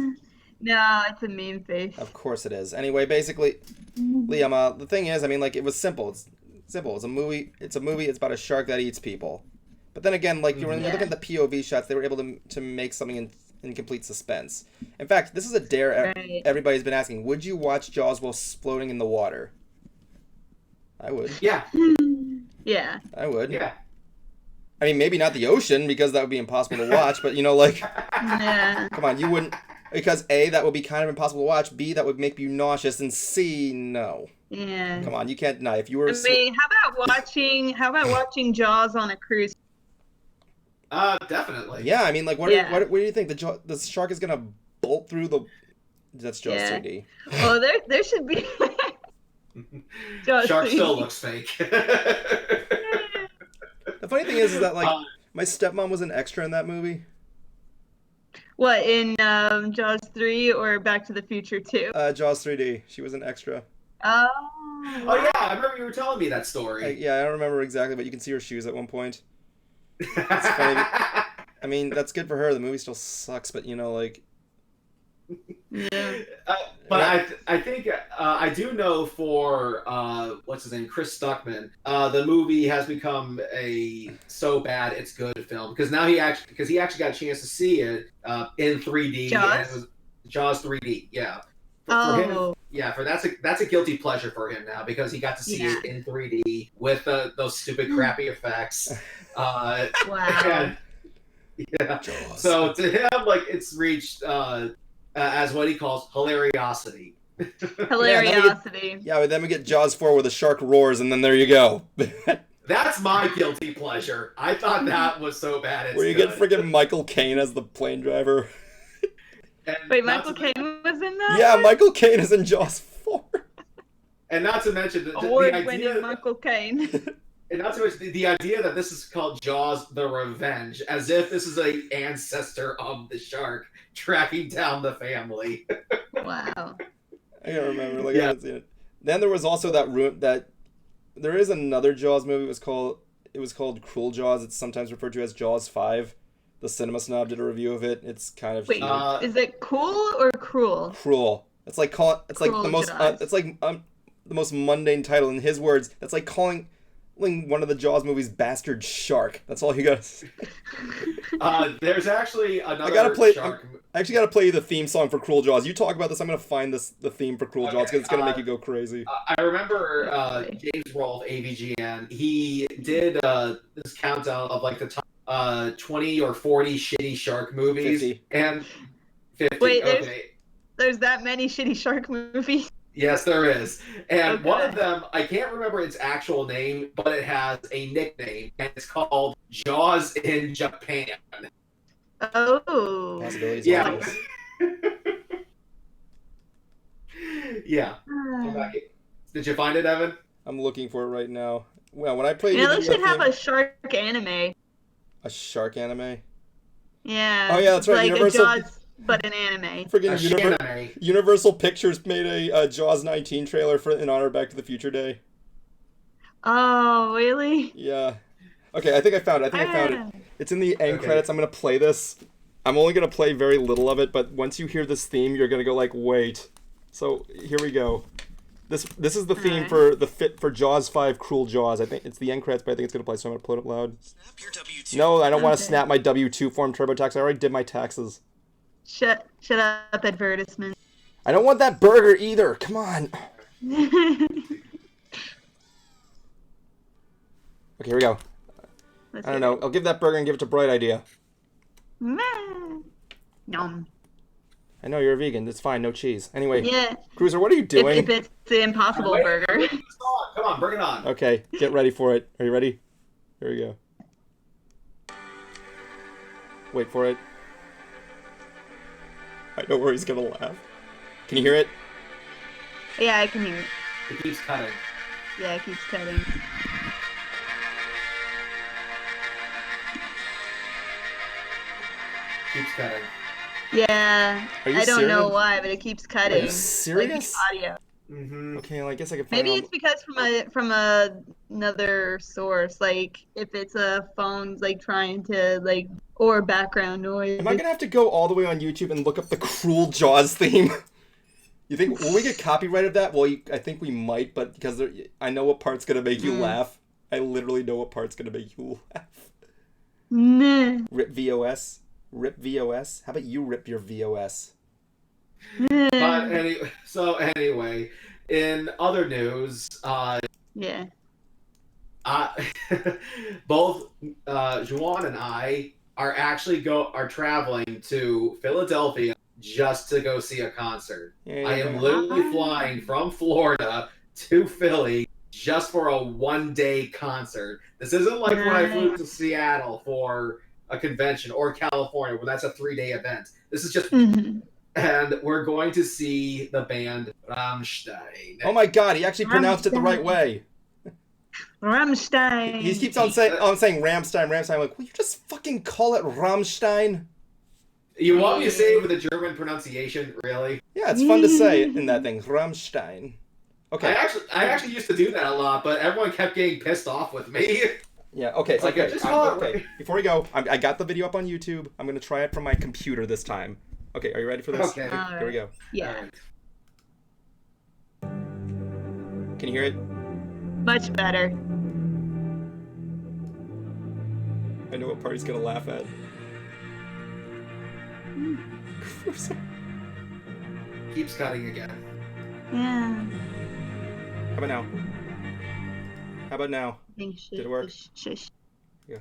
No, it's a meme face. Of course it is. Anyway, basically, Liam, the thing is, I mean, like, it was simple. It's simple. It's a movie. It's about a shark that eats people. But then again, like, when you look at the POV shots, they were able to make something in complete suspense. In fact, this is a dare everybody's been asking. Would you watch Jaws while floating in the water? I would. Yeah. Yeah. I would. Yeah. I mean, maybe not the ocean, because that would be impossible to watch, but, you know, like... Yeah. Come on, you wouldn't... Because A, that would be kind of impossible to watch, B, that would make you nauseous, and C, no. Yeah. Come on, you can't deny. If you were... I mean, how about watching Jaws on a cruise? Definitely. Yeah, I mean, like, what do you think? The shark is gonna bolt through the... That's Jaws 3D. Well, there should be... Shark 3D. Still looks fake. The funny thing is that, like, my stepmom was an extra in that movie. What, in Jaws 3 or Back to the Future 2? Jaws 3D. She was an extra. Oh. Oh, yeah, I remember you were telling me that story. I don't remember exactly, but you can see her shoes at one point. It's funny. I mean, that's good for her. The movie still sucks, but, you know, like... Yeah. But I think I do know for what's his name, Chris Stuckman, the movie has become a so bad it's good film, because now he actually got a chance to see it in 3D. Jaws? And it was Jaws 3D, yeah. For him, yeah, that's a guilty pleasure for him now, because he got to see it in 3D with those stupid crappy effects. Wow. And, yeah. Jaws. So to him, like, it's reached as what he calls hilariosity. Hilariosity. But then we get Jaws 4 where the shark roars, and then there you go. That's my guilty pleasure. I thought that was so bad. It's where you get friggin' Michael Caine as the plane driver. Wait, Michael Caine was in that? Yeah, Michael Caine is in Jaws 4. And not to mention the award-winning Michael Caine. And not to mention the idea that this is called Jaws the Revenge, as if this is an ancestor of the shark tracking down the family. Wow. I can't remember. Like, I haven't seen it. Then there was also that there is another Jaws movie. It was called Cruel Jaws. It's sometimes referred to as Jaws 5. The Cinema Snob did a review of it. It's kind of is it cool or cruel? Cruel. It's like the most the most mundane title in his words. That's like calling one of the Jaws movies Bastard Shark. That's all you got to say. There's actually another shark. I actually got to play you the theme song for Cruel Jaws. You talk about this, I'm going to find the theme for Cruel Jaws, because it's going to make you go crazy. I remember James Rolfe, AVGN, he did this countdown of like the top 20 or 40 shitty shark movies. 50. And 50. Wait, there's that many shitty shark movies? Yes, there is. And one of them, I can't remember its actual name, but it has a nickname, and it's called Jaws in Japan. Oh. Possibilities. Yeah. Yeah. Did you find it, Evan? I'm looking for it right now. Well, when I played... Yeah, they should have a shark anime. A shark anime? Yeah. Oh, yeah, that's right. Like but an anime. Friggin' Shiname. Universal Pictures made a Jaws 19 trailer in honor of Back to the Future Day. Oh, really? Yeah. Okay, I think I found it. It's in the end credits. I'm gonna play this. I'm only gonna play very little of it, but once you hear this theme, you're gonna go like, wait. So here we go. This is the theme for Jaws 5 Cruel Jaws. I think it's the end credits, but I think it's gonna play, so I'm gonna put it loud. Snap your W2. No, I don't want to snap my W2 form TurboTax. I already did my taxes. Shut up, advertisement. I don't want that burger either. Come on. Okay, here we go. I don't know. I'll give that burger and give it to Bright Idea. Yum. I know you're a vegan. It's fine. No cheese. Anyway, Yeah. Cruiser, what are you doing? If it's the Impossible Burger. Come on, bring it on. Okay, get ready for it. Are you ready? Here we go. Wait for it. I know where he's gonna laugh. Can you hear it? Yeah, I can hear it. It keeps cutting. Yeah, it keeps cutting. Keeps cutting. Yeah, Are you I don't know serious? why, but it keeps cutting. Are you serious? Like the audio. Mm-hmm. Okay, well, I guess I can find Maybe it it's because from another source, like if it's a phone like trying to like or background noise. Am I gonna have to go all the way on YouTube and look up the Cruel Jaws theme? You think will we get copyright of that? Well, I think we might, but because I know what part's gonna make you laugh. I literally know what part's gonna make you laugh. Nah. Rip VOS. Rip VOS. How about you rip your VOS? But anyway, in other news, Yeah. both Juan and I are actually traveling to Philadelphia just to go see a concert. Yeah, I am literally flying from Florida to Philly just for a one-day concert. This isn't like when I flew to Seattle for a convention or California where that's a 3-day event. This is just and we're going to see the band Rammstein. Oh my God! He actually pronounced it the right way. Rammstein. He keeps on saying Rammstein, Rammstein. I'm like, will you just fucking call it Rammstein? You want me to say it with a German pronunciation, really? Yeah, it's fun to say in that thing, Rammstein. Okay. I actually used to do that a lot, but everyone kept getting pissed off with me. Yeah. Okay. It's like, okay. just call it okay. Before we go, I got the video up on YouTube. I'm gonna try it from my computer this time. Okay. Are you ready for this? Okay. Here we go. Yeah. Can you hear it? Much better. I know what part he's gonna laugh at. Keeps cutting again. Yeah. How about now? How about now? Did it work? Yeah.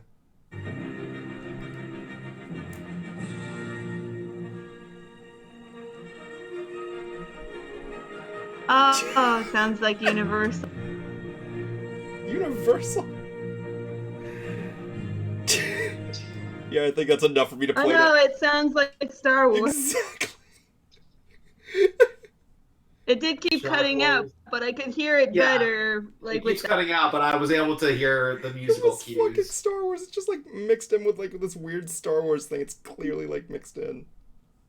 Oh, sounds like Universal. Universal? Yeah, I think that's enough for me to play Oh no, it sounds like Star Wars. Exactly. It did keep Star cutting out, Wars. but I could hear it Yeah. better. Like It with keeps cutting out, but I was able to hear the musical This fucking cues. Star Wars. It's just like mixed in with like this weird Star Wars thing. It's clearly like mixed in.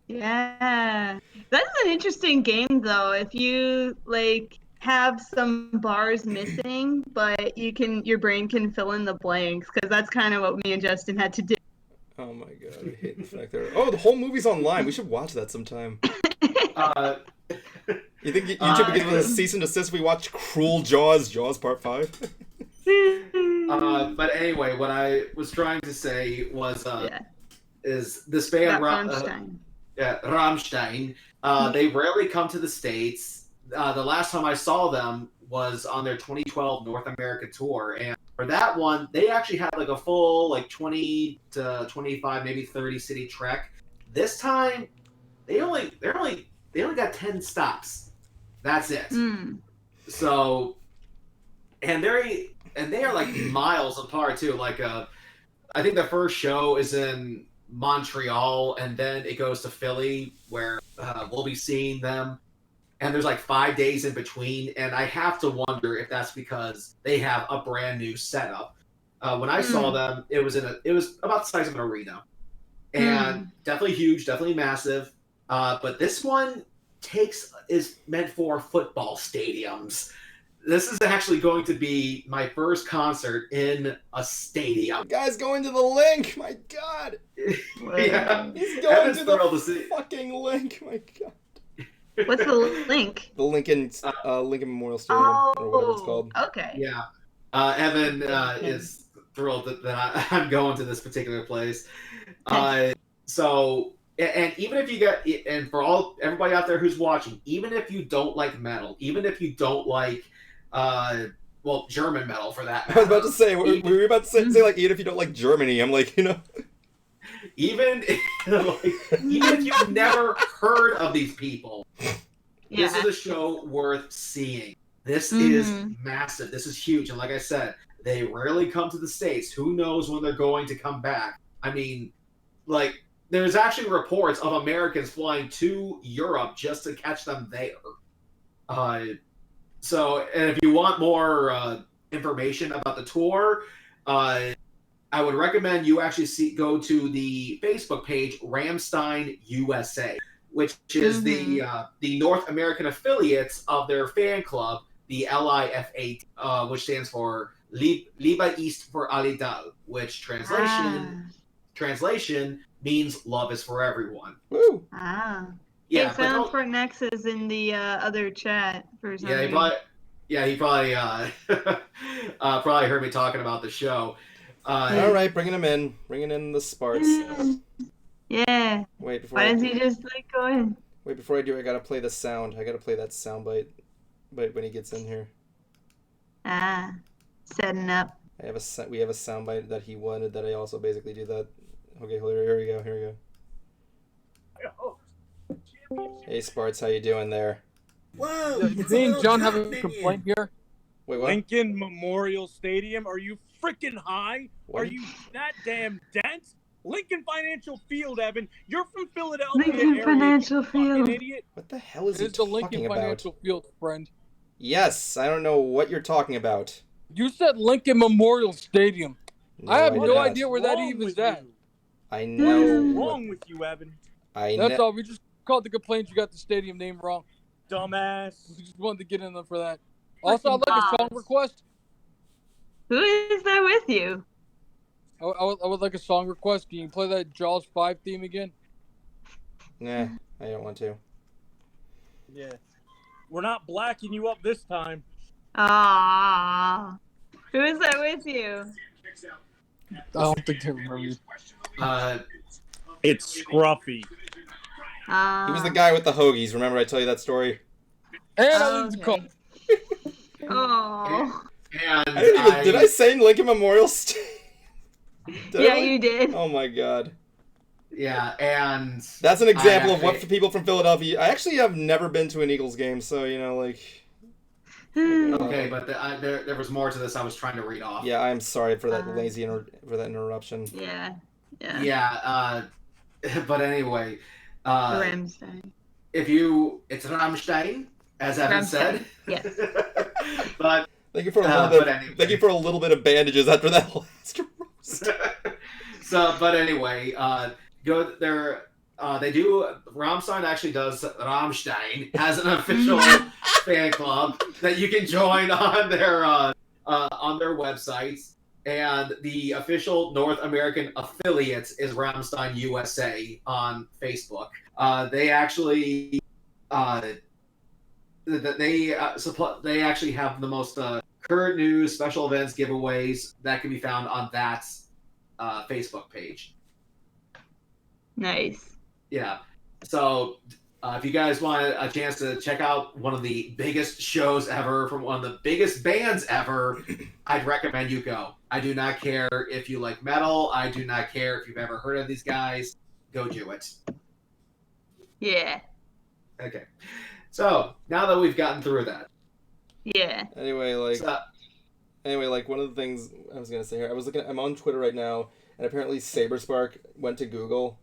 Yeah, that's an interesting game though. If you like have some bars missing, but your brain can fill in the blanks, because that's kind of what me and Justin had to do. Oh my God, I hate the fact that. Oh, the whole movie's online. We should watch that sometime. You think YouTube would give us a cease and desist if we watch Cruel Jaws, Jaws Part 5? But anyway, what I was trying to say was, is this band Rammstein. Rammstein. They rarely come to the States. The last time I saw them was on their 2012 North America tour, and for that one, they actually had like a full like 20 to 25, maybe 30 city trek. This time, they only got 10 stops. That's it. So, and they are like miles apart too. Like, I think the first show is in Montreal, and then it goes to Philly, where we'll be seeing them. And there's like 5 days in between, and I have to wonder if that's because they have a brand new setup. When I saw them, it was about the size of an arena, and definitely huge, definitely massive. But this one is meant for football stadiums. This is actually going to be my first concert in a stadium. The guy's going to the link. My God. Yeah, He's going Evan's to the thrilled to see. fucking link. My God. What's the link? The Lincoln Memorial Stadium, or whatever it's called. Okay. Yeah, Evan is thrilled that I'm going to this particular place. So, and even if you get, and for everybody out there who's watching, even if you don't like metal, even if you don't like, German metal for that matter. I was about to say, we were about to say like, even if you don't like Germany, I'm like, even if you've never heard of these people, this is a show worth seeing. This is massive. This is huge. And like I said, they rarely come to the States. Who knows when they're going to come back? I mean, like, there's actually reports of Americans flying to Europe just to catch them there. So, and if you want more information about the tour, I would recommend you actually go to the Facebook page Rammstein USA, which is the North American affiliates of their fan club, the LIFA, which stands for Liebe ist für alle da, which translation means love is for everyone. Woo! Yeah, hey, Silent Sport Next is in the other chat for some reason. He probably probably heard me talking about the show. All right, bringing him in. Bringing in the Sparts. Yeah. Wait, Why doesn't he just go in? Wait, before I do, I gotta play the sound. I gotta play that sound bite when he gets in here. Setting up. We have a sound bite that he wanted that I also basically do that. Okay, here we go. Hey, Sparts, how you doing there? Whoa! Does me and John have a complaint here? Wait, what? Lincoln Memorial Stadium? Are you freaking high? What? Are you that damn dense? Lincoln Financial Field, Evan. You're from Philadelphia. Lincoln area, Financial you fucking Field. Idiot. What the hell is he It's the talking Lincoln about? Financial Field, friend. Yes, I don't know what you're talking about. You said Lincoln Memorial Stadium. No, I have did no not. idea where that even is at. I What know. is wrong with you, Evan? That's all. We just called the complaint. You got the stadium name wrong. Dumbass. We just wanted to get in there for that. Also, I'd like a song request. Who is that with you? I would like a song request. Can you play that Jaws 5 theme again? Nah, I don't want to. Yeah. We're not blacking you up this time. Ah. Who is that with you? I don't think they remember you. It's Scruffy. He was the guy with the hoagies. Remember I tell you that story? And I leave the call. Oh. And Did I say Lincoln Memorial Stadium? Yeah, you did. Oh my God. Yeah, and That's an example of what for people from Philadelphia. I actually have never been to an Eagles game, so okay, but there was more to this I was trying to read off. Yeah, I'm sorry for that for that interruption. Yeah. Yeah, but anyway, Rammstein. it's Rammstein, as Evan said. Yes. But thank you for a little bit of bandages after that last roast. So, but anyway, go there. Rammstein actually does. Rammstein has an official fan club that you can join on their websites, and the official North American affiliate is Rammstein USA on Facebook. They actually they actually have the most current news, special events, giveaways that can be found on that Facebook page. Nice. Yeah. So if you guys want a chance to check out one of the biggest shows ever from one of the biggest bands ever, I'd recommend you go. I do not care if you like metal. I do not care if you've ever heard of these guys. Go do it. Yeah. Okay. So now that we've gotten through that. Yeah. Anyway, one of the things I was gonna say here, I'm on Twitter right now, and apparently Saberspark went to Google,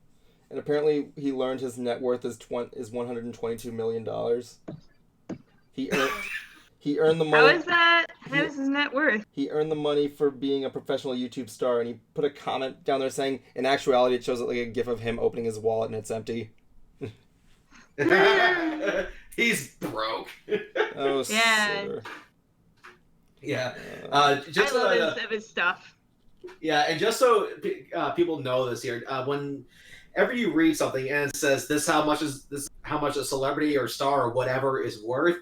and apparently he learned his net worth is $122 million. He earned the money. How is that? How is his net worth? He earned the money for being a professional YouTube star, and he put a comment down there saying, in actuality, it shows like a gif of him opening his wallet and it's empty. He's broke. Oh, Yeah. sir. Yeah. I love his stuff. Yeah, and just so people know this here, whenever you read something and it says this how much a celebrity or star or whatever is worth,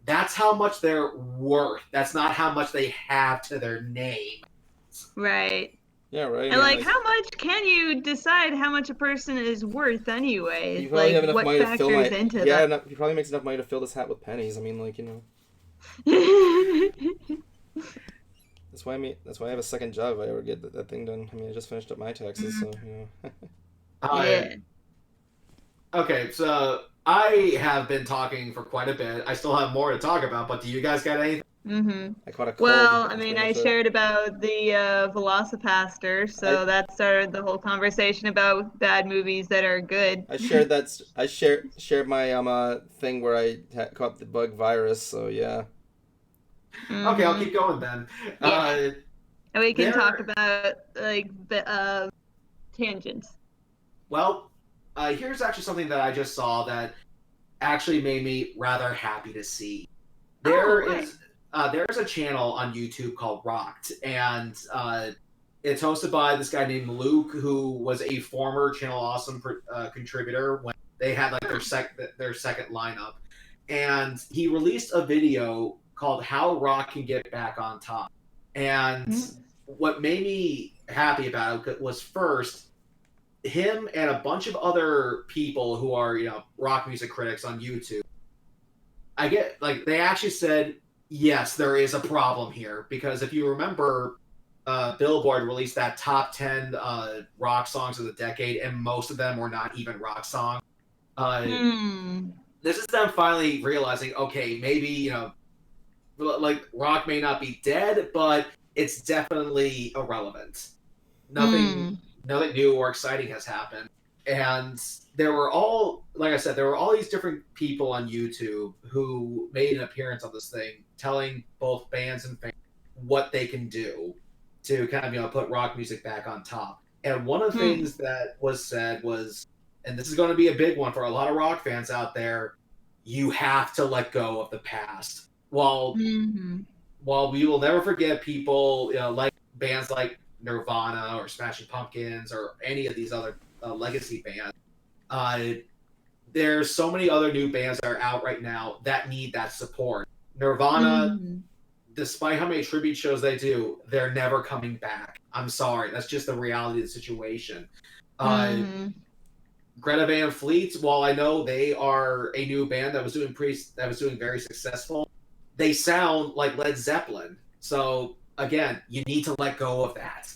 that's how much they're worth. That's not how much they have to their name. Right. Yeah, right. And like, how much can you decide how much a person is worth anyway? You probably Like, have enough what money to fill my. factors into Yeah, that? he probably makes enough money to fill this hat with pennies. I mean, like, you know. That's why I have a second job if I ever get that thing done. I mean, I just finished up my taxes, so you know. Yeah. Okay, so I have been talking for quite a bit. I still have more to talk about, but do you guys got anything? I caught a cold. Well, I That's mean, pretty I much it. shared about the Velocipaster, so that started the whole conversation about bad movies that are good. I shared that. I shared my thing where I caught the bug virus. So yeah. Okay, I'll keep going then. Yeah. And we can there- talk about like tangents. Well, here's actually something that I just saw that actually made me rather happy to see. There's a channel on YouTube called Rocked, and it's hosted by this guy named Luke, who was a former Channel Awesome contributor when they had like their second lineup, and he released a video called "How Rock Can Get Back on Top," and what made me happy about it was first him and a bunch of other people who are rock music critics on YouTube. I get like they actually said yes, there is a problem here because if you remember, Billboard released that top 10 rock songs of the decade, and most of them were not even rock songs. This is them finally realizing, okay, maybe like rock may not be dead, but it's definitely irrelevant. Nothing new or exciting has happened. And there were all these different people on YouTube who made an appearance on this thing, telling both bands and fans what they can do to kind of put rock music back on top. And one of the things that was said was, and this is going to be a big one for a lot of rock fans out there, you have to let go of the past. While we will never forget people like bands like Nirvana or Smashing Pumpkins or any of these other legacy bands, there's so many other new bands that are out right now that need that support. Nirvana, despite how many tribute shows they do, they're never coming back. I'm sorry, that's just the reality of the situation. Greta Van Fleet, while I know they are a new band that was doing very successful, they sound like Led Zeppelin. So again, you need to let go of that.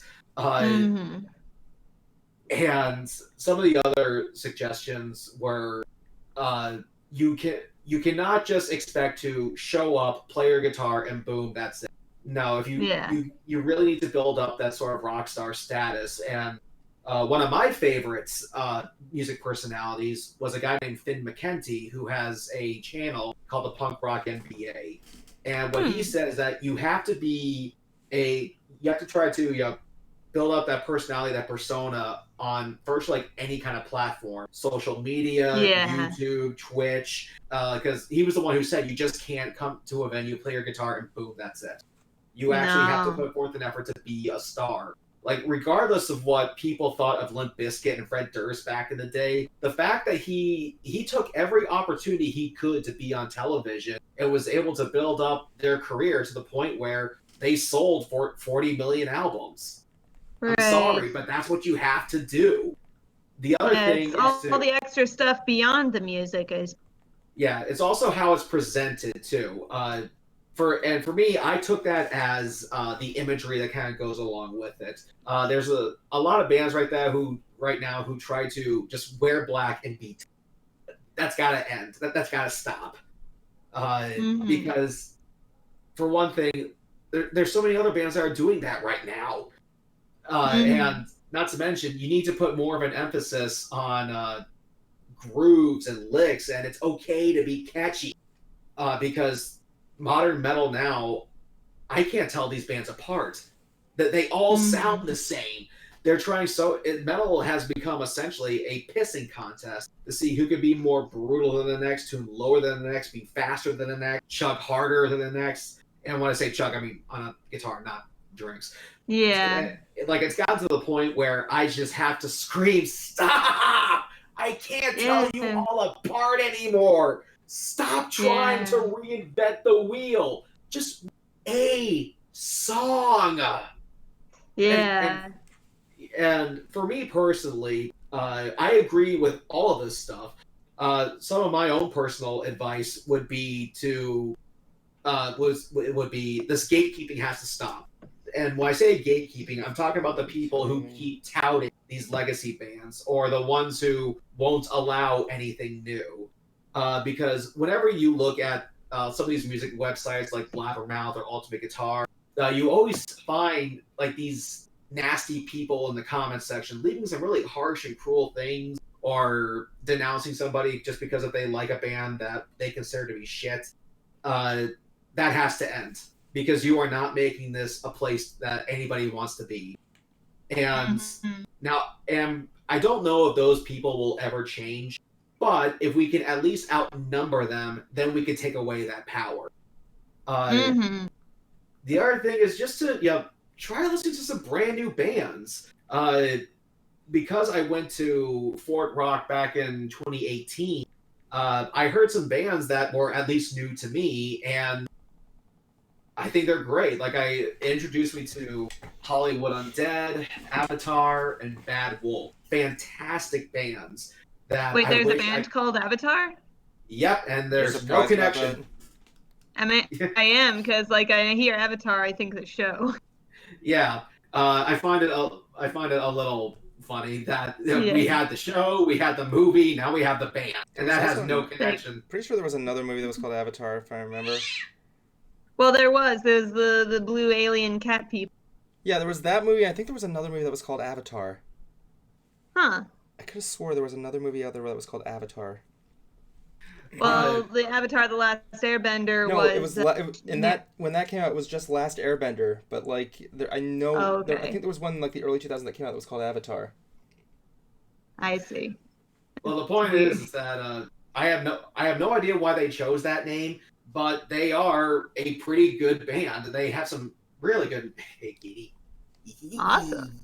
And some of the other suggestions were, you cannot just expect to show up, play your guitar, and boom, that's it. No, if you really need to build up that sort of rock star status. And one of my favorites music personalities was a guy named Finn McKenty, who has a channel called the Punk Rock NBA. And what he said is that you have to try to build up that personality, that persona on first like any kind of platform, social media, YouTube, Twitch, because he was the one who said you just can't come to a venue, play your guitar, and boom, that's it. You actually have to put forth an effort to be a star. Like, regardless of what people thought of Limp Bizkit and Fred Durst back in the day, the fact that he took every opportunity he could to be on television and was able to build up their career to the point where they sold 40 million albums. Right. I'm sorry, but that's what you have to do. The other thing is all the extra stuff beyond the music is. Yeah, it's also how it's presented too. For me, I took that as the imagery that kind of goes along with it. There's a lot of bands right now who try to just wear black and beat. That's got to end. That's got to stop. Because, for one thing, there's so many other bands that are doing that right now. And not to mention, you need to put more of an emphasis on grooves and licks, and it's okay to be catchy. Because modern metal now, I can't tell these bands apart. That they all sound the same. they're trying metal has become essentially a pissing contest to see who could be more brutal than the next, tune lower than the next, be faster than the next, chug harder than the next. And when I say chug, I mean on a guitar, not drinks. Yeah. Like, it's gotten to the point where I just have to scream, stop! I can't tell you all apart anymore. Stop trying to reinvent the wheel. Just a song. Yeah. And for me personally, I agree with all of this stuff. Some of my own personal advice would be would be this gatekeeping has to stop. And when I say gatekeeping, I'm talking about the people who keep touting these legacy bands or the ones who won't allow anything new. Because whenever you look at some of these music websites like Blabbermouth or Ultimate Guitar, you always find like these nasty people in the comments section leaving some really harsh and cruel things or denouncing somebody just because if they like a band that they consider to be shit. That has to end because you are not making this a place that anybody wants to be. And and I don't know if those people will ever change, but if we can at least outnumber them, then we can take away that power. The other thing is just to try listening to some brand new bands. Because I went to Fort Rock back in 2018, I heard some bands that were at least new to me, and I think they're great. Like, introduced me to Hollywood Undead, Avatar, and Bad Wolf. Fantastic bands. Wait, there's a band called Avatar? Yep, and there's no connection. I am, because like I hear Avatar, I think the show. Yeah, I find it a little funny that we had the show, we had the movie, now we have the band, and that has no connection. Pretty sure there was another movie that was called Avatar, if I remember. Well, there's the blue alien cat people. Yeah, there was that movie. I think there was another movie that was called Avatar. Huh. I could have swore there was another movie out there that was called Avatar. Well, the Avatar: The Last Airbender when that came out, it was just Last Airbender. But like, I think there was one like the early 2000s that came out that was called Avatar. I see. Well, the point is that I have no idea why they chose that name, but they are a pretty good band. They have some really good. Hey, Kitty. Awesome.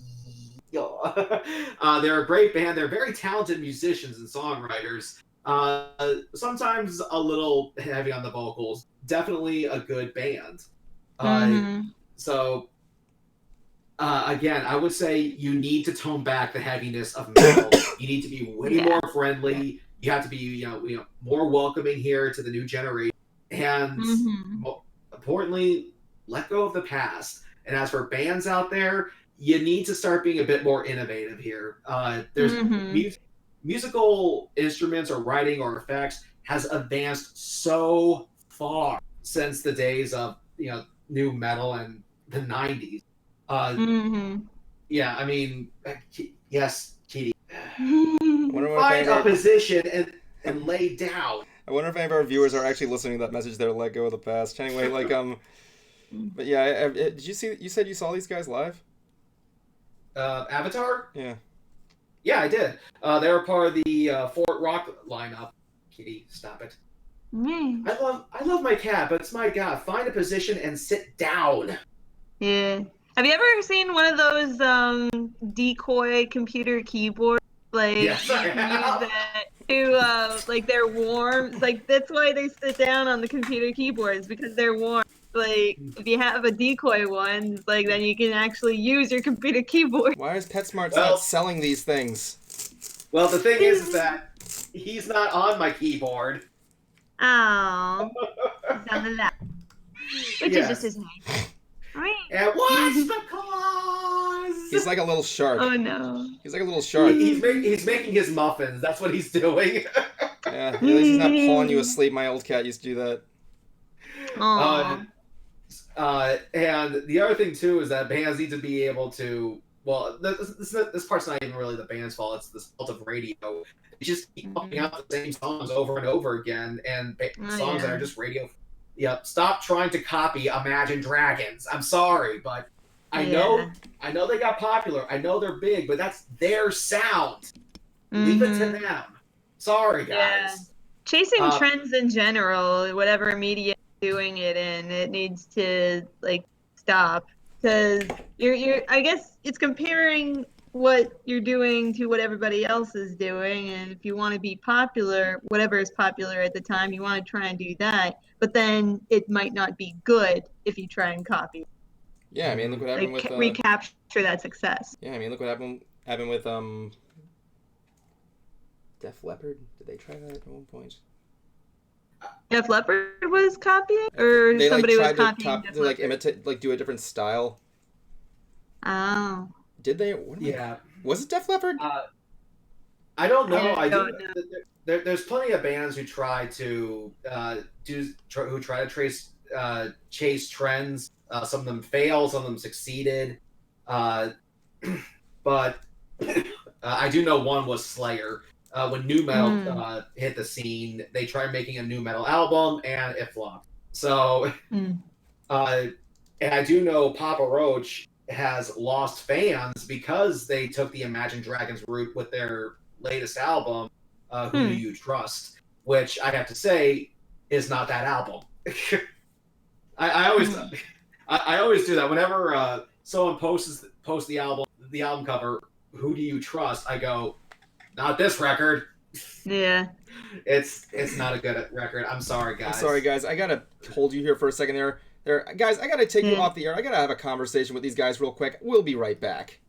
They're a great band. They're very talented musicians and songwriters. Sometimes a little heavy on the vocals. Definitely a good band. So, again, I would say you need to tone back the heaviness of metal. You need to be way more friendly. You have to be, more welcoming here to the new generation. And importantly, let go of the past. And as for bands out there, you need to start being a bit more innovative here. There's musical instruments or writing or effects has advanced so far since the days of new metal and the 90s. Yeah, I mean, yes, Kitty. Find a position and lay down. I wonder if any of our viewers are actually listening to that message there, let go of the past. Anyway, like, but yeah, did you said you saw these guys live? Avatar? Yeah. Yeah, I did. They were part of the Fort Rock lineup. Kitty, stop it. I love my cat, but it's my God. Find a position and sit down. Yeah. Have you ever seen one of those decoy computer keyboards? Like, yes, I have. That to like they're warm. Like that's why they sit down on the computer keyboards because they're warm. Like if you have a decoy one, like then you can actually use your computer keyboard. Why is PetSmart not selling these things? Well, the thing is that he's not on my keyboard. Oh, he's on the left, which is just his name. And what's the cause? He's like a little shark. Oh no. He's like a little shark. He's making his muffins. That's what he's doing. Yeah, at least he's not pulling you asleep. My old cat used to do that. And the other thing too is that bands need to be able to. Well, this part's not even really the band's fault. It's the fault of radio. They just keep pumping out the same songs over and over again, and songs that are just radio. Yep. Stop trying to copy Imagine Dragons. I'm sorry, but I Yeah. know they got popular. I know they're big, but that's their sound. Leave it to them. Sorry, Yeah. guys. Chasing trends in general, whatever media you're doing it in, it needs to like stop, because you're I guess it's comparing what you're doing to what everybody else is doing, and if you want to be popular, whatever is popular at the time, you want to try and do that, but then it might not be good if you try and copy, Yeah, I mean, look what happened like with recapture that success. yeah, I mean, look what happened with Def Leppard. Did they try that at one point? Def Leppard was copying, or They somebody was tried copying to Def like Leppard? imitate, like do a different style. Oh. Did they? What am I- Yeah. Was it Def Leppard? I don't know. I I don't do. know. There's plenty of bands who try to chase trends. Some of them fail. Some of them succeeded. But I do know one was Slayer. When new metal hit the scene, they tried making a new metal album and it flopped. So, and I do know Papa Roach has lost fans because they took the Imagine Dragons route with their latest album, Who Do You Trust? Which I have to say is not that album. I always do that whenever someone posts the album cover. Who do you trust? I go, not this record. Yeah. It's not a good record. I'm sorry, guys. I'm sorry, guys. I gotta hold you here for a second there. Guys, I gotta take you off the air. I gotta have a conversation with these guys real quick. We'll be right back.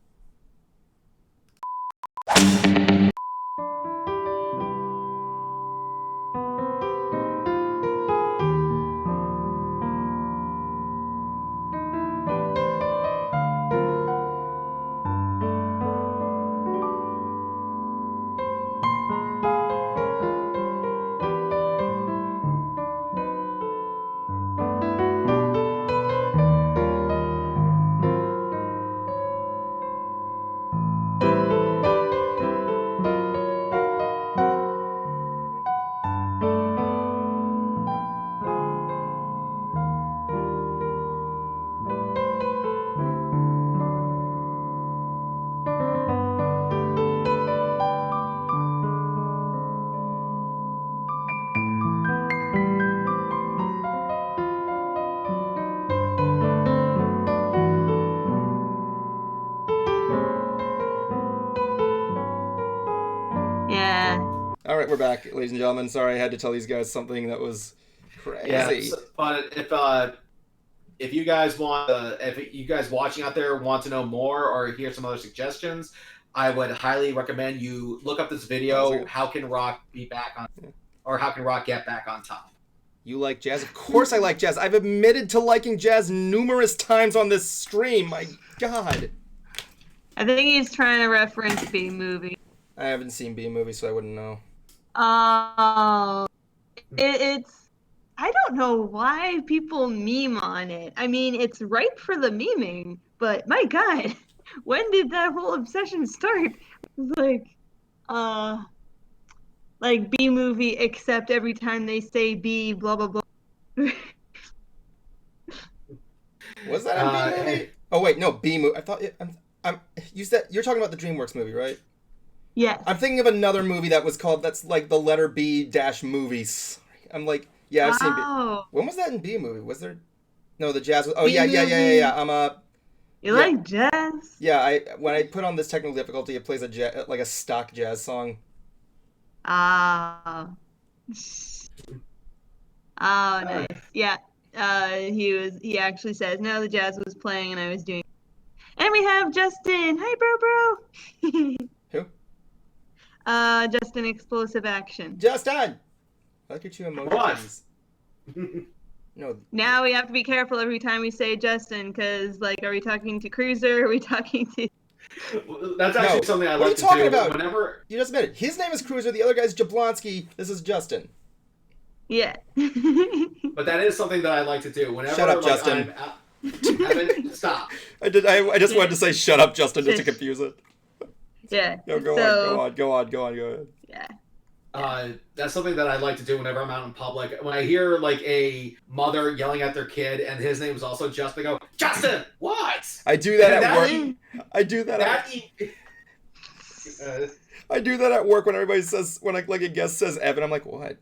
Yeah. All right, we're back, ladies and gentlemen. Sorry, I had to tell these guys something that was crazy. Yeah, but if you guys watching out there want to know more or hear some other suggestions, I would highly recommend you look up this video. How can rock be back on, or how can rock get back on top? You like jazz? Of course I like jazz. I've admitted to liking jazz numerous times on this stream. My God. I think he's trying to reference B-movie. I haven't seen B-movie, so I wouldn't know. Oh, it's. I don't know why people meme on it. I mean, it's ripe for the memeing, but my God, when did that whole obsession start? It's like B-movie, except every time they say B, blah blah blah. Was that a B-movie? Hey. Oh wait, no, B-movie. I thought you said you're talking about the DreamWorks movie, right? Yes. I'm thinking of another movie that's like the letter B dash movies. I'm like, yeah, I've seen B. When was that in B-movie? Was there? No, the jazz was. Oh yeah. You like jazz? Yeah, when I put on this technical difficulty, it plays like a stock jazz song. Ah. Oh, nice. Yeah. He actually says, no, the jazz was playing and I was doing. And we have Justin. Hi, bro. Who? Justin Explosive Action. Justin! I like your two emojis. No. Now we have to be careful every time we say Justin, because, like, are we talking to Cruiser? Are we talking to... That's actually something I like to do. What are you talking about? Whenever... You just admitted it. His name is Cruiser, the other guy's Jablonski. This is Justin. Yeah. But that is something that I like to do. Whenever, shut up, Justin. Stop. I just wanted to say shut up, Justin, just to confuse it. Yeah. No, go on. Yeah. That's something that I like to do whenever I'm out in public. When I hear like a mother yelling at their kid and his name is also Justin, I go, Justin, what? I do that And at work. I do that at work when everybody says, when like a guest says Evan, I'm like, what?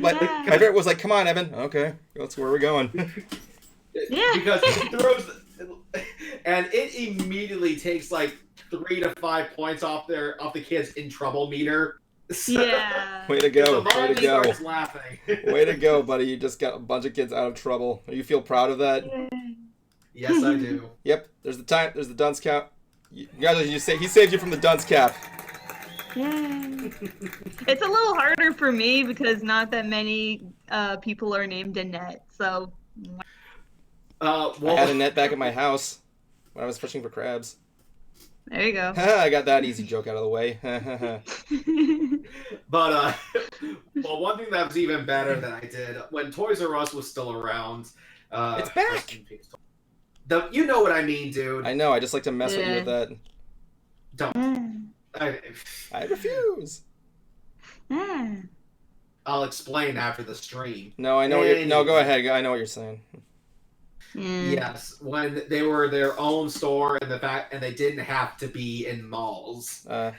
But Yeah. my favorite was like, come on, Evan. Okay, that's where we're going. Yeah. Because he throws, and it immediately takes like 3 to 5 points off the kid's in trouble meter. So, Yeah. Way to go. the mom Way to go. starts laughing. Way to go, buddy. You just got a bunch of kids out of trouble. You feel proud of that? Yes, I do. Yep. There's the time. There's the dunce cap. He saved you from the dunce cap. Yay. It's a little harder for me because not that many people are named Annette. So. I had a net back at my house when I was fishing for crabs. There you go. I got that easy joke out of the way. But well, one thing that was even better that I did when Toys R Us was still around. It's back. You know what I mean, dude. I know. I just like to mess with you with that. Don't. I refuse. I'll explain after the stream. No, I know. No, go ahead. I know what you're saying. Yes, when they were their own store and they didn't have to be in malls. Yeah.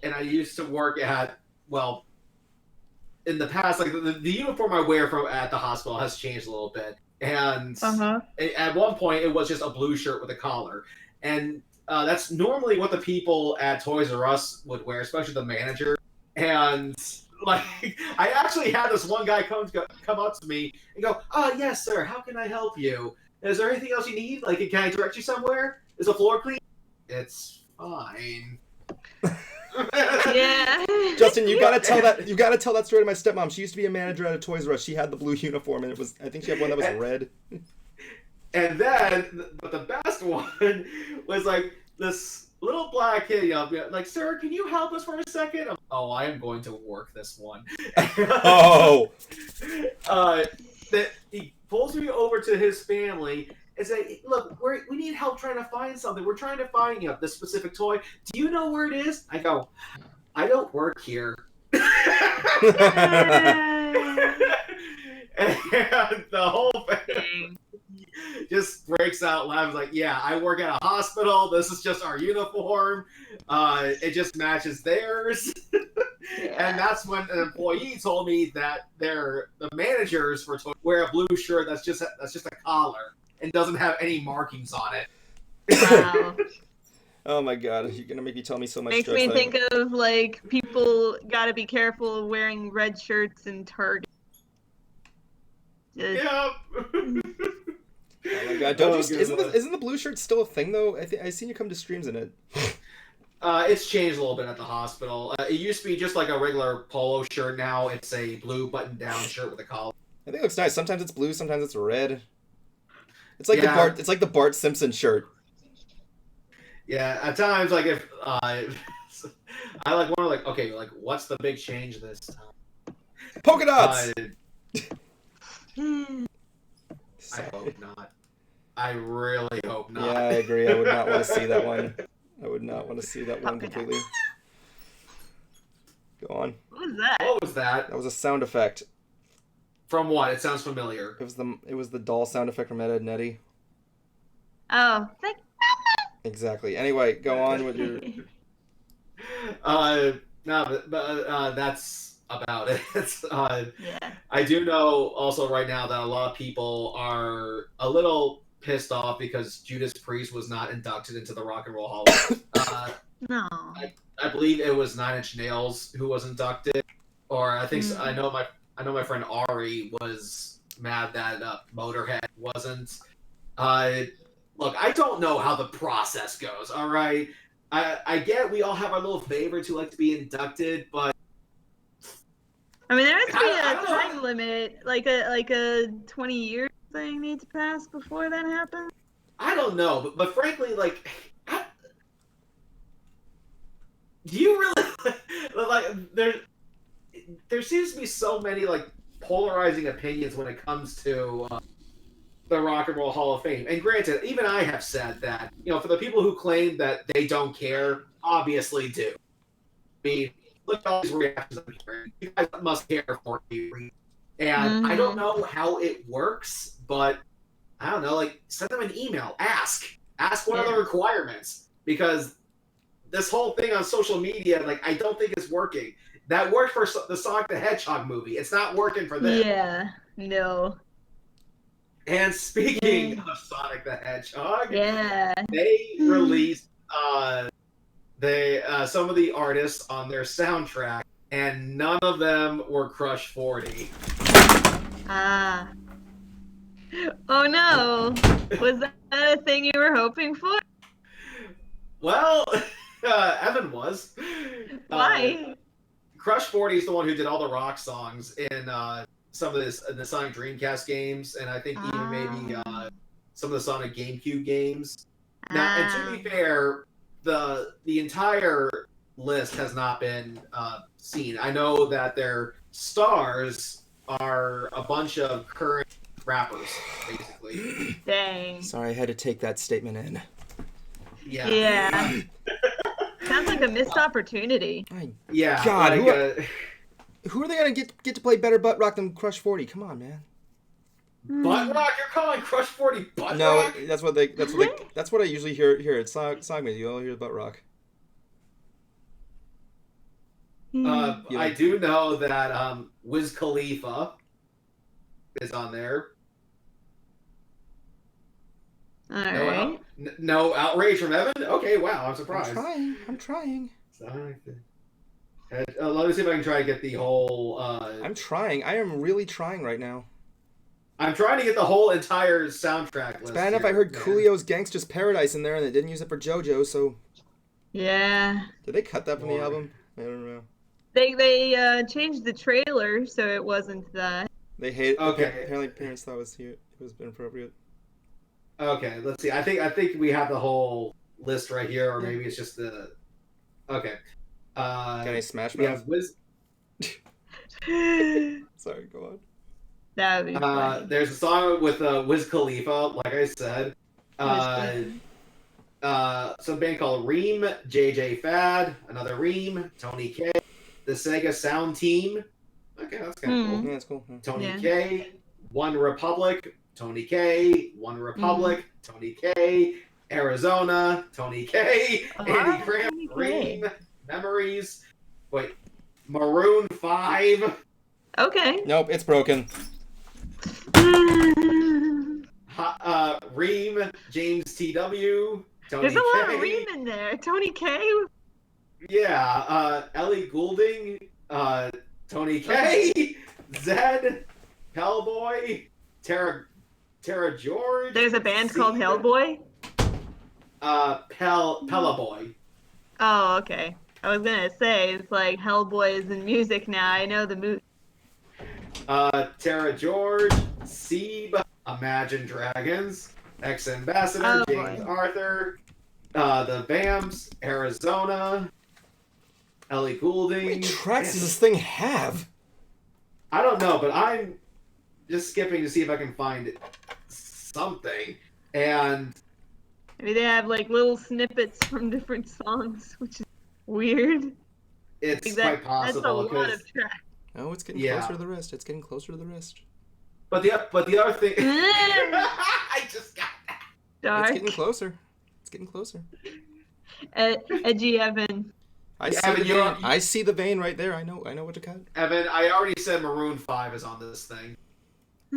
And I used to work at, well, in the past, like the uniform I wear at the hospital has changed a little bit. And at one point, it was just a blue shirt with a collar. And that's normally what the people at Toys R Us would wear, especially the manager. And like, I actually had this one guy come up to me and go, "Oh, yes, sir. How can I help you? Is there anything else you need? Like, can I direct you somewhere? Is the floor clean?" It's fine. Yeah. Justin, you gotta tell that story to my stepmom. She used to be a manager at a Toys R Us. She had the blue uniform, and I think she had one that was red. And then, but the best one was like this little black kid, like, "Sir, can you help us for a second?" "Oh, I am going to work this one." Oh. That he pulls me over to his family and say, "Look, we need help trying to find something. We're trying to find this specific toy. Do you know where it is?" I go, "I don't work here." And the whole thing just breaks out laughing, like, "Yeah, I work at a hospital. This is just our uniform. It just matches theirs." And that's when an employee told me that the managers for Toys wear a blue shirt that's just a collar and doesn't have any markings on it. Wow. Oh my god, you're gonna make me tell me so much. Makes me think of like people gotta be careful of wearing red shirts in Target. Yeah. Oh my god! Isn't the blue shirt still a thing though? I seen you come to streams in it. It's changed a little bit at the hospital. It used to be just like a regular polo shirt. Now it's a blue button-down shirt with a collar. I think it looks nice. Sometimes it's blue, sometimes it's red. It's like the Bart Simpson shirt. Yeah, at times, like if I like wonder, like, okay, like what's the big change this time? Polka dots. I hope not. I really hope not. Yeah, I agree. I would not want to see that one. I would not want to see that one completely. Go on. What was that? What was that? That was a sound effect. From what? It sounds familiar. It was the doll sound effect from Ed, Edd n Eddy. Oh, thank. Exactly. Anyway, go on with your. No, but that's about it. Yeah. I do know also right now that a lot of people are a little pissed off because Judas Priest was not inducted into the Rock and Roll Hall of Fame. No. I believe it was 9 Inch Nails who was inducted, or I think I know my friend Ari was mad that Motorhead wasn't. Look, I don't know how the process goes. All right, I get we all have our little favorites who like to be inducted, but I mean, there has to be a time limit, like a 20-year thing needs to pass before that happens. I don't know, but frankly, like, do you really like there seems to be so many like polarizing opinions when it comes to the Rock and Roll Hall of Fame. And granted, even I have said that, for the people who claim that they don't care, obviously do. I mean, look at all these reactions I'm hearing. You guys must care for me. And I don't know how it works, but I don't know, like, send them an email. Ask what are the requirements, because this whole thing on social media, like, I don't think it's working. That worked for the Sonic the Hedgehog movie. It's not working for them. Yeah, no. And speaking of Sonic the Hedgehog, they Hmm. released some of the artists on their soundtrack, and none of them were Crush 40. Ah. Oh no. Was that a thing you were hoping for? Well, Evan was. Why? Crush 40 is the one who did all the rock songs in some of the Sonic Dreamcast games, and I think even maybe some of the Sonic GameCube games. Now, and to be fair, the entire list has not been seen. I know that their stars are a bunch of current rappers, basically. Dang. Sorry, I had to take that statement in. Yeah. Sounds like a missed opportunity. Yeah. God, like, who are they gonna get to play better butt rock than Crush 40? Come on, man. Butt rock? You're calling Crush 40 butt No, rock? that's what I usually hear at song music. You all hear butt rock. I do know that Wiz Khalifa is on there. All right. No outrage from Evan? Okay, wow, I'm surprised. I'm trying. Let me see if I can try to get the whole... I'm trying. I am really trying right now. I'm trying to get the whole entire soundtrack list. It's bad enough I heard Coolio's Gangsta's Paradise in there and they didn't use it for JoJo, so... Yeah. Did they cut that from the album? I don't know. They changed the trailer so it wasn't that. They hate. Okay. Apparently, parents thought it was inappropriate. Okay, let's see. I think we have the whole list right here, or maybe it's just the. Okay. Can I smash We Mouth? have Wiz. Sorry, go on. That would be funny. There's a song with Wiz Khalifa, like I said. Some band called Ream, JJ Fad, another Ream, Tony K, the Sega Sound Team. Okay, that's kind of cool. Yeah, that's cool. Yeah. Tony K, One Republic, Tony K, One Republic, Tony K, Arizona, Tony K, Andy Cramp, Ream, Memories. Wait, Maroon 5. Okay. Nope, it's broken. Ream, James TW, Tony There's a K. lot of Ream in there. Tony K. Yeah, Ellie Goulding, Tony K, Zed, Hellboy, Tara George. There's a band called Hellboy. Pellaboy. Oh, okay. I was gonna say it's like Hellboy is in music now. I know the movie. Tara George, Seeb, Imagine Dragons, Ex-Ambassador, James Arthur, the Vamps, Arizona, Ellie Goulding. How many tracks does this thing have? I don't know, but I'm just skipping to see if I can find something. And Maybe they have like little snippets from different songs, which is weird. it's Like quite possible. That's a lot because- of tracks. Oh, it's getting Yeah. closer to the wrist. It's getting closer to the wrist. But the other thing, I just got that. Dark. It's getting closer. It's getting closer. Edgy Evan. I see Evan, the vein. I see the vein right there. I know what to cut. Evan, I already said Maroon 5 is on this thing.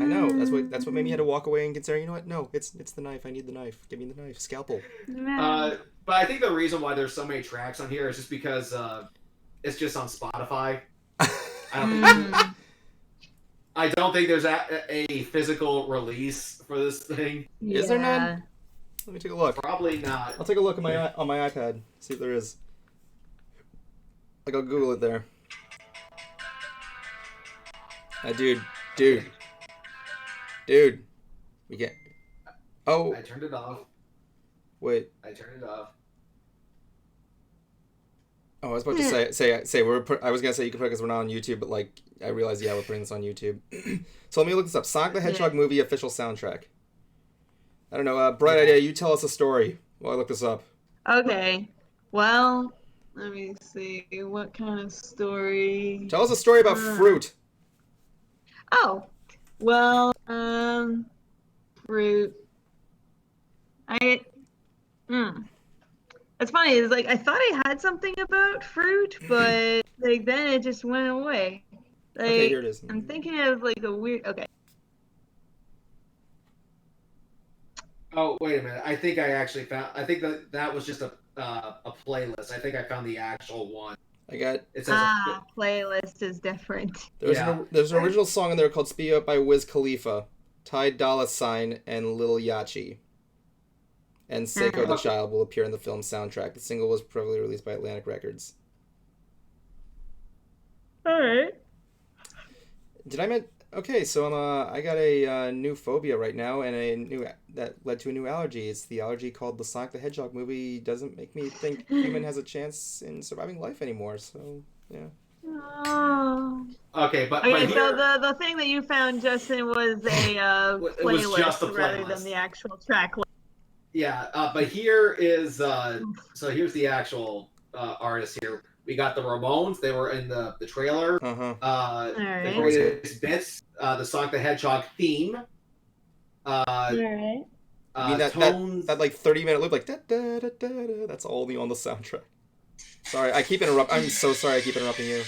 I know. That's what made me had to walk away and consider. You know what? No, it's the knife. I need the knife. Give me the knife. Scalpel. But I think the reason why there's so many tracks on here is just because it's just on Spotify. I don't think there's a physical release for this thing. Is there none? Let me take a look. Probably not. I'll take a look on my iPad. See if there is. Like I'll Google it there. Dude. We get. Oh. I turned it off. Wait. I turned it off. Oh, I was about to say I was gonna say you can put it because we're not on YouTube, but like I realized we're putting this on YouTube. So let me look this up. Sonic the Hedgehog movie official soundtrack. I don't know. Bright idea. You tell us a story while I look this up. Okay. Well, Let me see. What kind of story? Tell us a story about fruit. Oh, well, fruit. It's funny. It's like I thought I had something about fruit, but like then it just went away. Like Okay, here it is. I'm thinking of like a weird. Okay. Oh, wait a minute. I think I actually found. I think that was just a playlist. I think I found the actual one. I got. It says Playlist is different. There's an original song in there called "Speed Up" by Wiz Khalifa, Ty Dolla $ign, and Lil Yachty. And Seiko the Child will appear in the film's soundtrack. The single was privately released by Atlantic Records. All right. Did I meant? Okay, so I got a new phobia right now, and that led to a new allergy. It's the allergy called the Sonic the Hedgehog movie. Doesn't make me think human has a chance in surviving life anymore. So yeah. Oh. Okay, but so here, the thing that you found, Justin, was a it playlist, was just a rather playlist. than the actual track list. Yeah, but here is so here's the actual artist here. We got the Ramones. They were in the trailer. Uh-huh. The greatest bits. The Sonic the Hedgehog theme. All right. I mean that like 30-minute loop, like da, da, da, da, da, that's only on the soundtrack. Sorry, I keep interrupting. I'm so sorry. I keep interrupting you.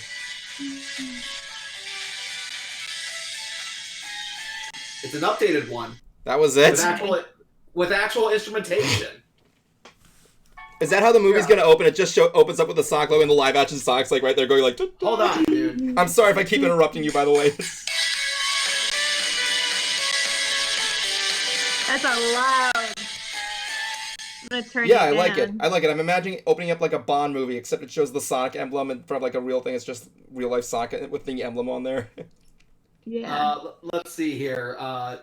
It's an updated one. That was it. With actual instrumentation. Is that how the movie's gonna open? It just opens up with the Sonic logo and the live action Sonic's like right there going like. Hold on, dude. I'm sorry if I keep interrupting you. By the way. That's a loud. I'm gonna turn it Yeah, down. I like it. I like it. I'm imagining opening up like a Bond movie, except it shows the Sonic emblem in front of like a real thing. It's just real life Sonic with the emblem on there. Yeah. Let's see here.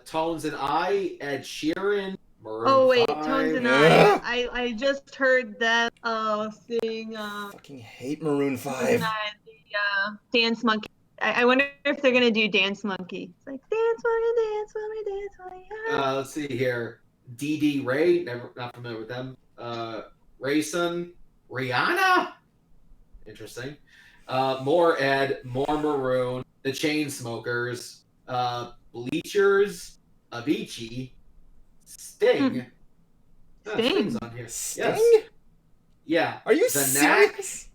Tones and I, Ed Sheeran. Maroon Oh wait, 5. Tones and Yeah. I just heard them sing Fucking hate Maroon 5. the Dance Monkey. I wonder if they're gonna do Dance Monkey. It's like dance monkey, dance monkey, dance monkey. Let's see here. D.D. Ray, not familiar with them. Rayson, Rihanna. Interesting. More Ed, more Maroon, the Chainsmokers, Bleachers, Avicii, Sting. Sting? Sting's on here. Sting? Yes. Yeah. Are you The serious?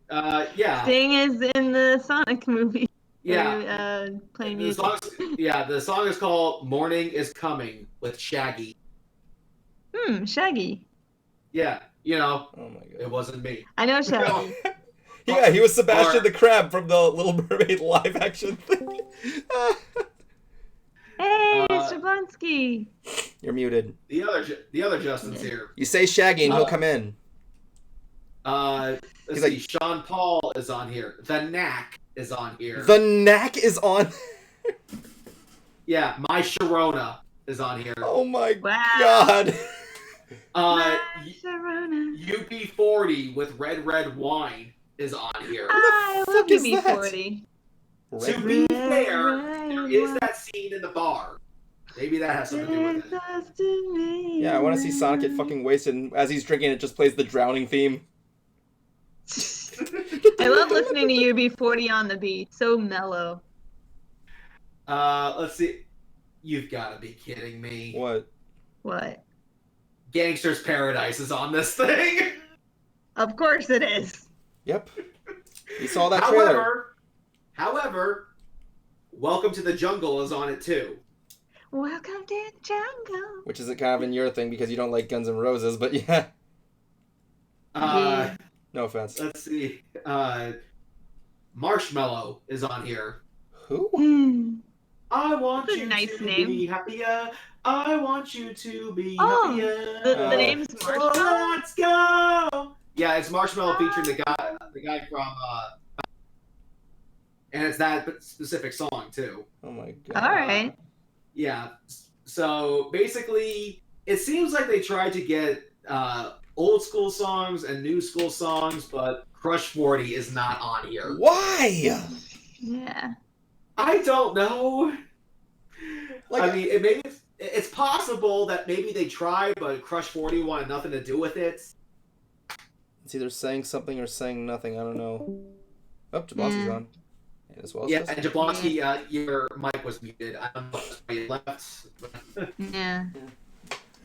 Yeah. Sting is in the Sonic movie. Yeah. Playing The music. the song is called "Morning Is Coming" with Shaggy. Shaggy. Yeah, you know, Oh my god. it wasn't me. I know Shaggy. Yeah, he was Sebastian the Crab from the Little Mermaid live action thing. Hey, Shablonsky. You're muted. The other Justin's here. You say Shaggy and he'll come in. Let's He's see. like- Sean Paul is on here. The Knack is on here. The Knack is on. Yeah, My Sharona is on here. Oh my Wow. god. Sharona. UB40 with Red Wine is on here. I the love fuck is UB40. To be fair, there is that scene in the bar. Maybe that has something to do with it. Yeah, I want to see Sonic get fucking wasted, and as he's drinking, it just plays the drowning theme. I love listening to UB40 on the beat. So mellow. Let's see. You've got to be kidding me. What? What? Gangster's Paradise is on this thing. Of course it is. Yep. You saw that trailer. However, Welcome to the Jungle is on it too. Welcome to the jungle. Which is kind of in your thing because you don't like Guns N' Roses, but yeah. Yeah. No offense. Let's see. Marshmallow is on here. Who? I want That's a you nice to name. be happier. I want you to be Oh, happier. the name's Marshmallow? So let's go. Yeah, it's Marshmallow featuring the guy from and it's that specific song too. Oh my god. All right. Yeah. So basically, it seems like they tried to get old school songs and new school songs, but Crush 40 is not on here. Why? Yeah. I don't know. Like, I mean, it's possible that maybe they tried, but Crush 40 wanted nothing to do with it. It's either saying something or saying nothing. I don't know. Oh, Jablonski's on. And as well as Yeah, Jessica. and Jablonski, your mic was muted. I don't know why you left. Yeah.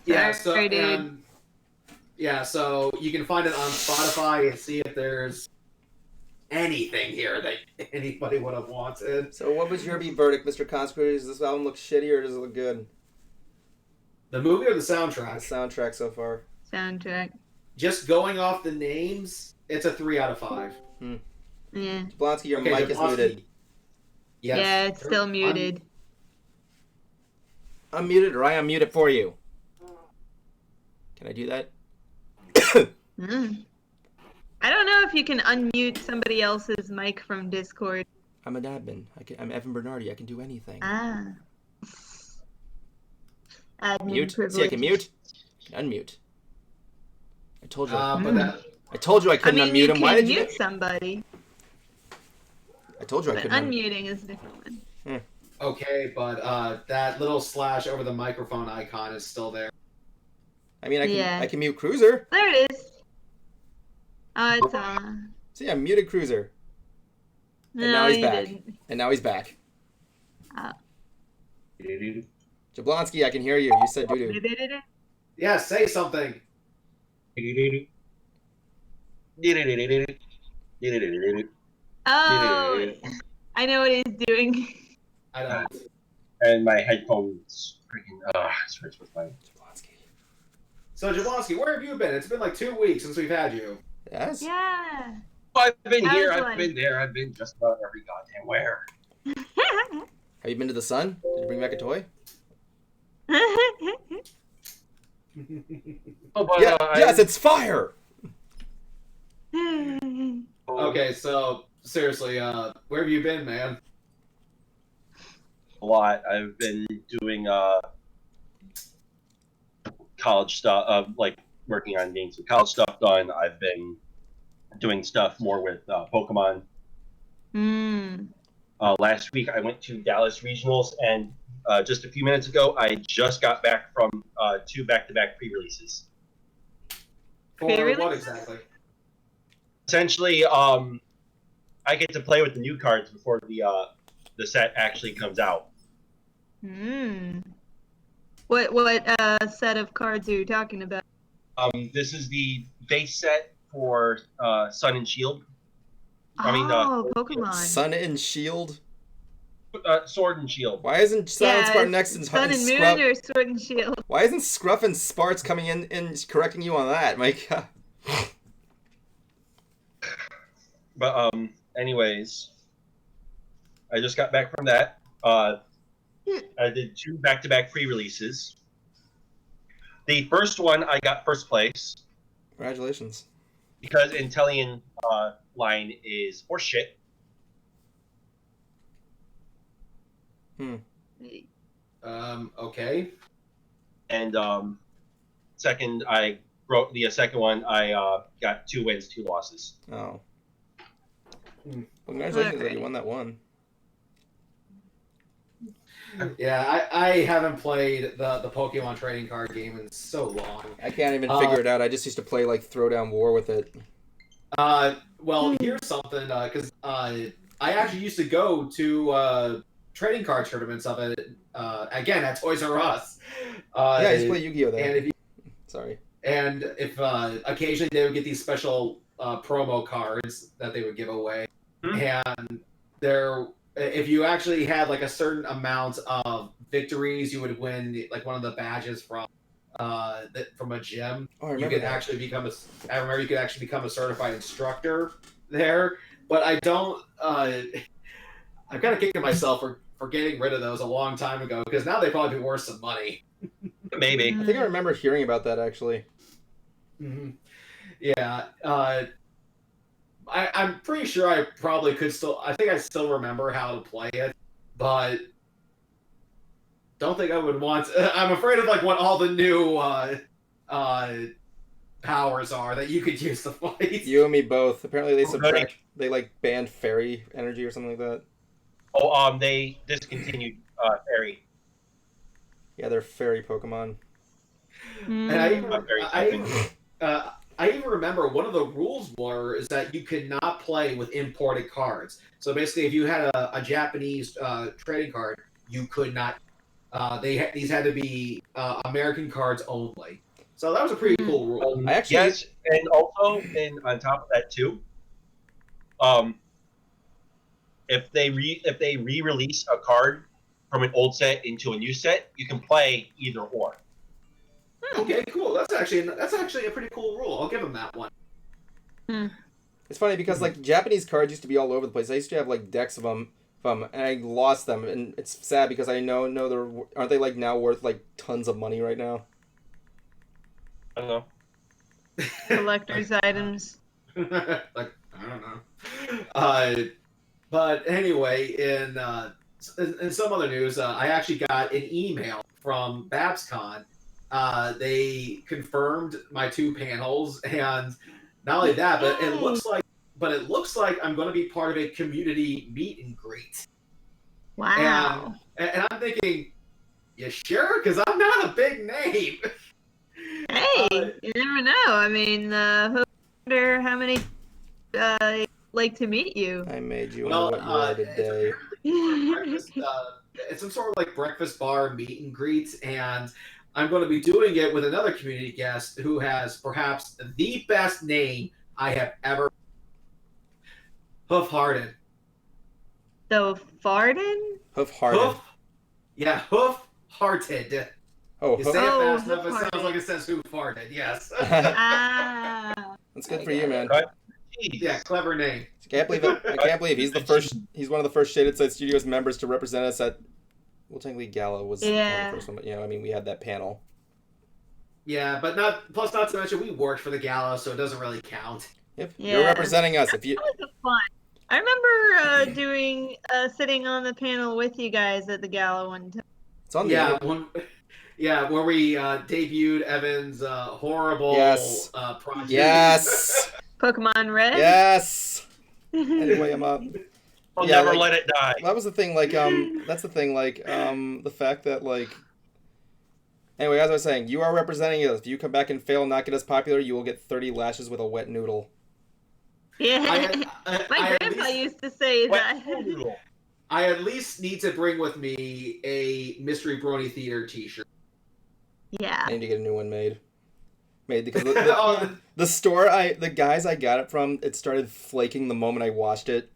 Yeah, so Sorry, dude. so you can find it on Spotify and see if there's anything here that anybody would have wanted. So what was your verdict, Mr. Consecrated? Does this album look shitty or does it look good? The movie or the The soundtrack? soundtrack so far. Soundtrack. Just going off the names, it's a 3 out of 5. Yeah. Jablonski, your Okay, mic is muted. Yes. Yeah, it's still muted. Unmuted or I unmute it for you. Can I do that? I don't know if you can unmute somebody else's mic from Discord. I'm an admin. I'm Evan Bernardi. I can do anything. Ah. Admin Mute. privilege. See, I can mute. I can unmute. I told you. But that, I told you I couldn't unmute you him. Why can did you? mute somebody, I told you I but couldn't. unmuting is a different one. okay, but that little slash over the microphone icon is still there. I mean, Yeah. I can mute Cruiser. There it is. Oh, it's on. See, I muted Cruiser. No, And now he's you back. didn't. And now he's back. Oh. Jablonski, I can hear you. You said doo-doo. Yeah, say something. Oh, I know what he's doing. I don't. And my headphones freaking it hurts with my Jablonski. So, Jablonski, where have you been? It's been like 2 weeks since we've had you. Yes? Yeah. I've been I here, was I've like- been there, I've been just about every goddamn where. Have you been to the sun? Did you bring back a toy? Oh, but Yeah. Yes, it's fire! Okay, so seriously, where have you been, man? a lot. I've been doing college stuff, like working on getting some college stuff done. I've been doing stuff more with Pokemon. Last week I went to Dallas Regionals, and just a few minutes ago I just got back from 2 back-to-back pre-releases. For what Pre-releases? exactly? Essentially, I get to play with the new cards before the set actually comes out. What set of cards are you talking about? This is the base set for Sun and Shield. I mean, Pokemon. Sun and Shield? Sword and Shield. Why isn't Silent Yeah, Spartan and Sun and Moon Scruff? or Sword and Shield? Why isn't Scruff and Sparts coming in and correcting you on that? My God. But anyways, I just got back from that. I did 2 back-to-back pre-releases. The first one I got first place Congratulations. because Intellion line is horseshit. Okay. And second, I wrote the second one. I got 2 wins, 2 losses. Oh. Well, congratulations that you Alright. won that one. Yeah, I haven't played the Pokemon trading card game in so long. I can't even figure it out. I just used to play like Throwdown War with it. Well, here's something, because I actually used to go to trading card tournaments of it, again, at Toys R Us. Yeah, I used to play Yu-Gi-Oh! There. And if you, Sorry. and if occasionally they would get these special promo cards that they would give away, and if you actually had like a certain amount of victories, you would win like one of the badges from a gym. Oh, I You remember could that. actually become I remember you could actually become a certified instructor there, but I don't. I'm kind of kicking myself for getting rid of those a long time ago, because now they probably be worth some money. Maybe. I think I remember hearing about that actually. Mm-hmm. Yeah. I'm pretty sure I probably could still. I think I still remember how to play it, but don't think I would want. I'm afraid of like what all the new powers are that you could use to fight. You and me both. Apparently they subtract. Right. They like banned fairy energy or something like that. Oh, they discontinued Fairy. Yeah, they're fairy Pokemon. And I I even remember one of the rules is that you could not play with imported cards. So basically, if you had a Japanese trading card, you could not. These had to be American cards only. So that was a pretty cool rule. I actually Yes, and also, and on top of that too, if they re-release a card from an old set into a new set, you can play either or. Okay, cool. That's actually a pretty cool rule. I'll give them that one. It's funny because like Japanese cards used to be all over the place. I used to have like decks of them, and I lost them, and it's sad because I know aren't they like now worth like tons of money right now? I don't know. Collector's items. Like I don't know. But anyway, in some other news, I actually got an email from BabsCon. They confirmed my 2 panels, and not only that, but it looks like I'm going to be part of a community meet and greet. Wow. And I'm thinking, you sure? Because I'm not a big name. Hey, you never know. I mean, I wonder how many like to meet you. I made you know what you are today. It's some sort of like breakfast bar meet and greet, and I'm going to be doing it with another community guest who has perhaps the best name I have ever. Hoof-hearted. So Farden? Hoof-hearted. Hoof-hearted. Oh, You say it fast enough, it hoof-hearted. sounds like it says hoof-hearted. Yes. Ah. That's good for you, man. Yeah, clever name. I can't believe it. I can't believe he's one of the first Shaded Side Studios members to represent us at. Well, technically, Gala was kind of the first one, but I mean, we had that panel. Yeah, but not to mention we worked for the gala, so it doesn't really count. Yep, Yeah. you're representing us. If you, That was fun. I remember sitting on the panel with you guys at the gala one time. it's on the Where we debuted Evan's horrible project. Yes. Pokemon Red? Yes. Anyway, I'm up. I'll Yeah, never like, let it die. That was the thing. Like, that's the thing. Like, the fact that like. Anyway, as I was saying, you are representing us. If you come back and fail and not get us popular, you will get 30 lashes with a wet noodle. Yeah. My grandpa used to say that. I at least need to bring with me a Mystery Brony Theater t-shirt. Yeah. I need to get a new one made. Because the store the guys I got it from, it started flaking the moment I washed it.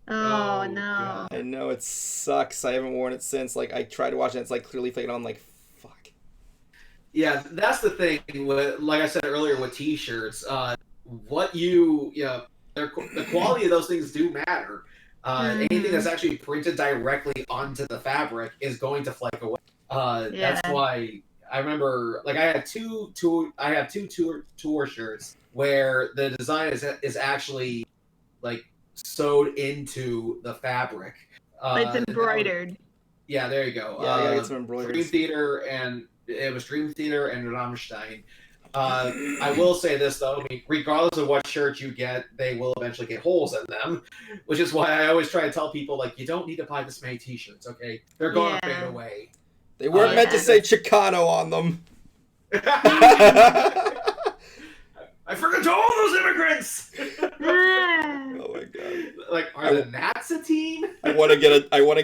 Oh, no. God. I know, it sucks. I haven't worn it since. Like, I tried to wash it, and it's like clearly flaking on. Like, fuck. Yeah, that's the thing. Like I said earlier with t-shirts, the quality of those things do matter. Anything that's actually printed directly onto the fabric is going to flake away. That's why I remember, like, I have two tour shirts where the design is actually like sewed into the fabric. It's embroidered. Yeah, there you go. Yeah, I gotta get some embroidered. Dream Theater and Rammstein. I will say this though, I mean, regardless of what shirt you get, they will eventually get holes in them, which is why I always try to tell people, like, you don't need to buy this many t-shirts, okay? They're gonna fade away. They weren't meant to say Chicano on them. I forgot to all those immigrants. Oh my god! Like, are the Nats a team? I want to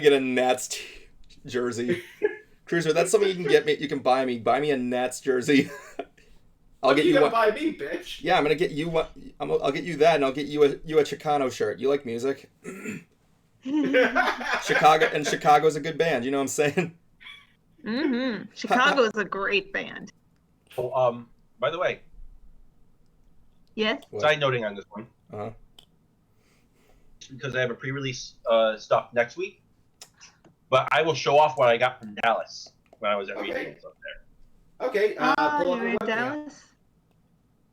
get a Nats jersey. Cruiser, that's something you can get me. You can buy me. Buy me a Nats jersey. I'll get you gonna one. buy me, bitch. Yeah, I'm gonna get you one. I'll get you that, and I'll get you a Chicano shirt. You like music? Chicago's a good band. You know what I'm saying? Mm-hmm. Chicago's a great band. Oh, by the way, Yes. side noting on this one, Uh-huh. because I have a pre-release stuff next week, but I will show off what I got from Dallas when I was at Regionals up there. Okay. Pull up You're your in webcam. Dallas?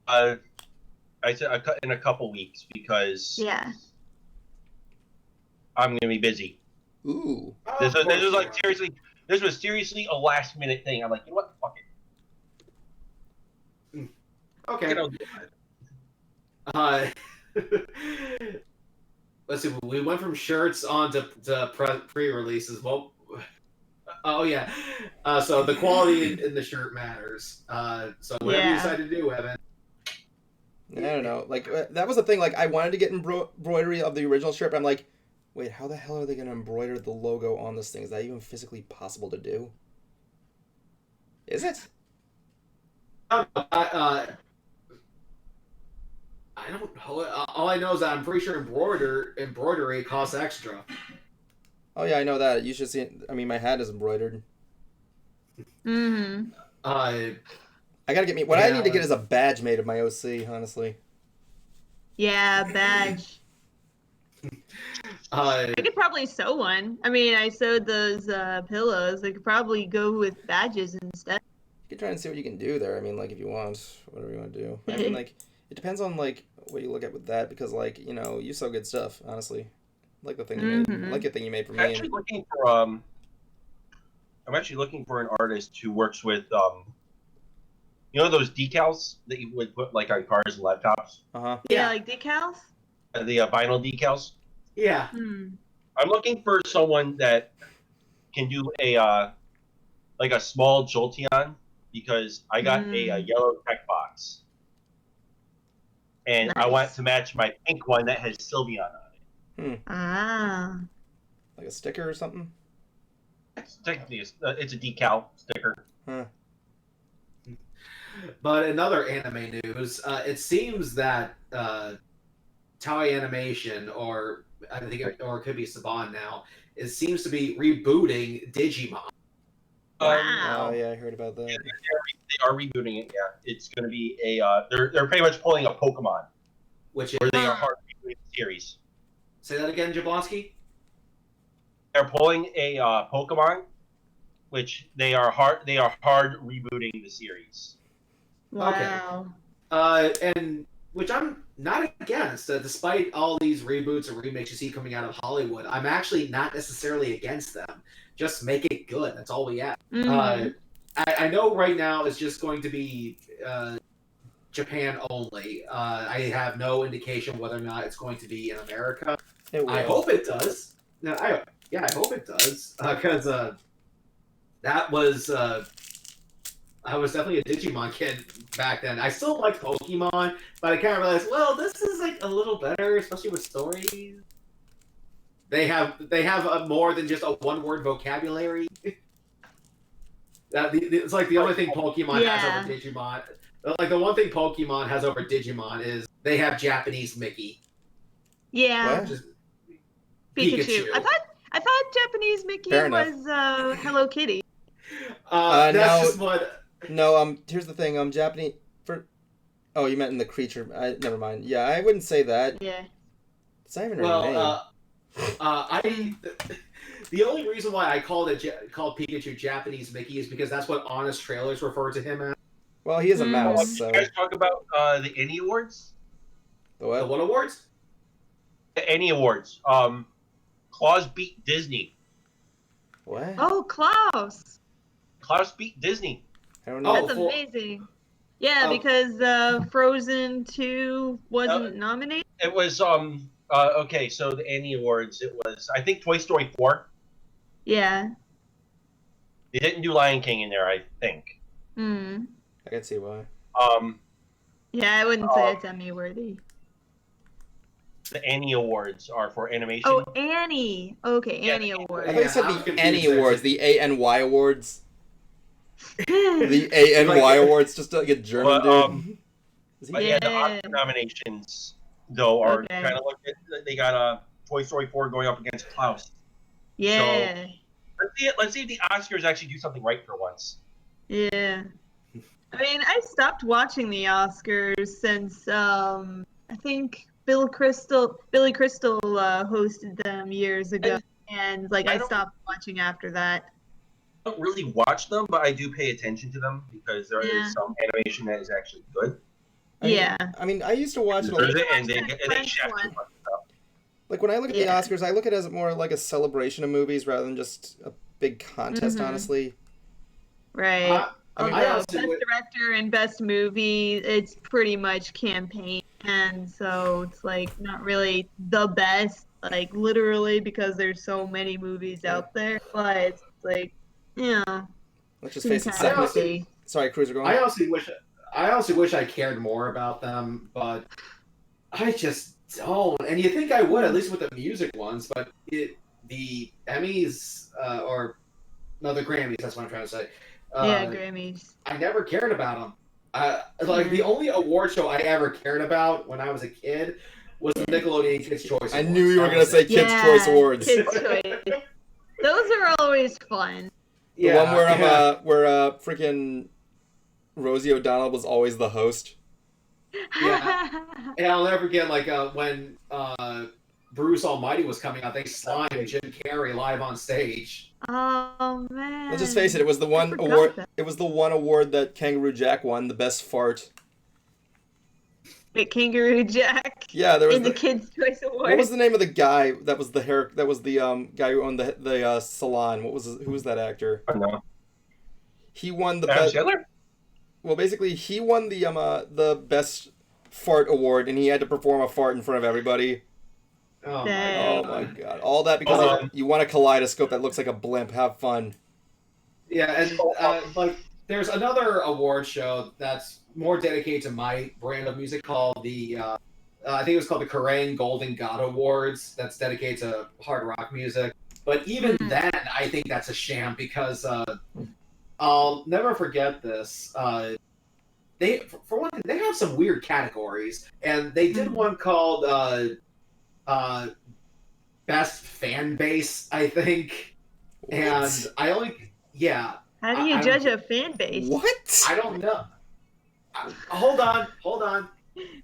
I said in a couple weeks because Yeah. I'm gonna be busy. Ooh. Oh, This of course was like you seriously. This was seriously a last minute thing. I'm like, you know what? Fuck it. are. Okay. You know, Let's see. We went from shirts on to pre-releases. Well, oh yeah. So the quality in the shirt matters. So whatever you decide to do, Evan, I don't know. Like that was the thing. Like I wanted to get embroidery of the original strip. I'm like, wait, how the hell are they gonna embroider the logo on this thing? Is that even physically possible to do? Is it? I don't know. All I know is that I'm pretty sure embroidery costs extra. Oh yeah, I know that. You should see it. I mean, my hat is embroidered. Mm-hmm. I I gotta get me. What I need to get is a badge made of my OC. Honestly. Yeah, badge. I could probably sew one. I mean, I sewed those pillows. I could probably go with badges instead. You can try and see what you can do there. I mean, like if you want, whatever you want to do. I mean, like it depends on like what you look at with that because like you sew good stuff. Honestly, I like the thing you made. I like the thing you made for me. I'm actually looking for I'm actually looking for an artist who works with those decals that you would put like on cars and laptops. Yeah, like decals. The vinyl decals. Yeah. I'm looking for someone that can do a like a small Jolteon because I got a yellow tech box, and I want to match my pink one that has Sylveon on it. Ah. Like a sticker or something. It's technically it's a decal sticker. Huh. But in other anime news, it seems that Toei Animation, or I think, or it could be Saban now, it seems to be rebooting Digimon. Wow. Oh yeah, I heard about that. Yeah, they are rebooting it. Yeah, it's going to be a. They're pretty much pulling a Pokemon, Which where is, they are hard rebooting the series. say that again, Jablonski? They're pulling a Pokemon, which they are hard rebooting the series. Wow. And which I'm not against. Despite all these reboots and remakes you see coming out of Hollywood, I'm actually not necessarily against them. Just make it good. That's all we ask. I know right now it's just going to be Japan only. I have no indication whether or not it's going to be in America. I hope it does. No, I hope it does because that was. I was definitely a Digimon kid back then. I still liked Pokemon, but I kind of realized, well, this is like a little better, especially with stories. They have more than just a one-word vocabulary. It's like the only thing Pokemon has over Digimon. Like the one thing Pokemon has over Digimon is they have Japanese Mickey. Yeah. What? Just Pikachu. I thought Japanese Mickey was Hello Kitty. That's no. just what. No, here's the thing. Japanese for. Oh, you meant in the creature. Never mind. Yeah, I wouldn't say that. Yeah. It's not even her name. The only reason why I called Pikachu Japanese Mickey is because that's what honest trailers refer to him as. Well, he is a mouse. So. You guys talk about the Annie Awards? The what? The what awards? The Annie Awards. Klaus beat Disney. What? Oh, Klaus. Klaus beat Disney. I don't know. That's amazing. Yeah, because Frozen 2 wasn't nominated. It was okay, so the Annie Awards, it was I think Toy Story 4. Yeah. They didn't do Lion King in there, I think. I can see why. Yeah, I wouldn't say it's Emmy worthy. The Annie Awards are for animation. Oh, Annie. Okay, Yeah, Annie Awards. I thought you said the Annie Awards, the ANY Awards. The ANY Awards, just like a German dude. But yeah, the Oscar nominations though are kind of like they got Toy Story 4 going up against Klaus. Yeah. So, let's see if the Oscars actually do something right for once. Yeah. I mean, I stopped watching the Oscars since I think Billy Crystal hosted them years ago, and like I stopped watching after that. I don't really watch them, but I do pay attention to them because there is some animation that is actually good. I mean, I used to watch it. And they shaft too much stuff. Like when I look at the Oscars, I look at it as more like a celebration of movies rather than just a big contest. Honestly. Right. Best director and best movie, it's pretty much campaign, and so it's like not really the best, like literally, because there's so many movies out there. But it's like, let's just face it. Sorry, Cruiser, go on. I I honestly wish I cared more about them, but I just don't. And you think I would, at least with the music ones, but the Emmys or no, the Grammys. That's what I'm trying to say. Yeah, Grammys. I never cared about them. Like the only award show I ever cared about when I was a kid was the Nickelodeon Kids' Choice Awards. I knew you were gonna say Kids' Choice Awards. Kids' Choice. Those are always fun. The one where freaking Rosie O'Donnell was always the host. Yeah. And I'll never forget when Bruce Almighty was coming out, they slimed Jim Carrey live on stage. Oh man! Let's just face it. It was the one award. It was the one award that Kangaroo Jack won, the best fart. Wait, Kangaroo Jack. Yeah, there was in the Kids' Choice Award. What was the name of the guy that was the hair? That was the guy who owned the salon. Who was that actor? I don't know. He won the Adam best. Sandler? Well, basically, he won the best fart award, and he had to perform a fart in front of everybody. Oh my god! All that because you want a kaleidoscope that looks like a blimp. Have fun. Yeah, and there's another award show that's more dedicated to my brand of music called I think it was called the Kerrang Golden God Awards. That's dedicated to hard rock music. But even then, I think that's a sham because I'll never forget this. For one thing, they have some weird categories, and they did one called best fan base, I think. What? And How do you judge a fan base? What? I don't know. Hold on.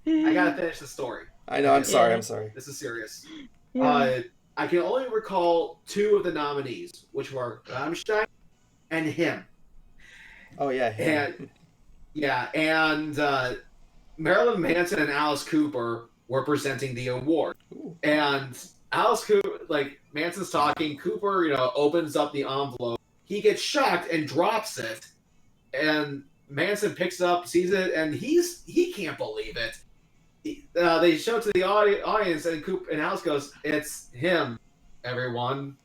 I gotta finish the story. I know. I'm sorry. This is serious. Yeah. I can only recall two of the nominees, which were Rammstein and him. Oh yeah. Him. And Marilyn Manson and Alice Cooper were presenting the award. Ooh. And Alice Cooper, Manson's talking, Cooper, opens up the envelope. He gets shocked and drops it. And Manson picks it up, sees it, and he can't believe it. They show it to the audience, and Alice goes, "It's him, everyone."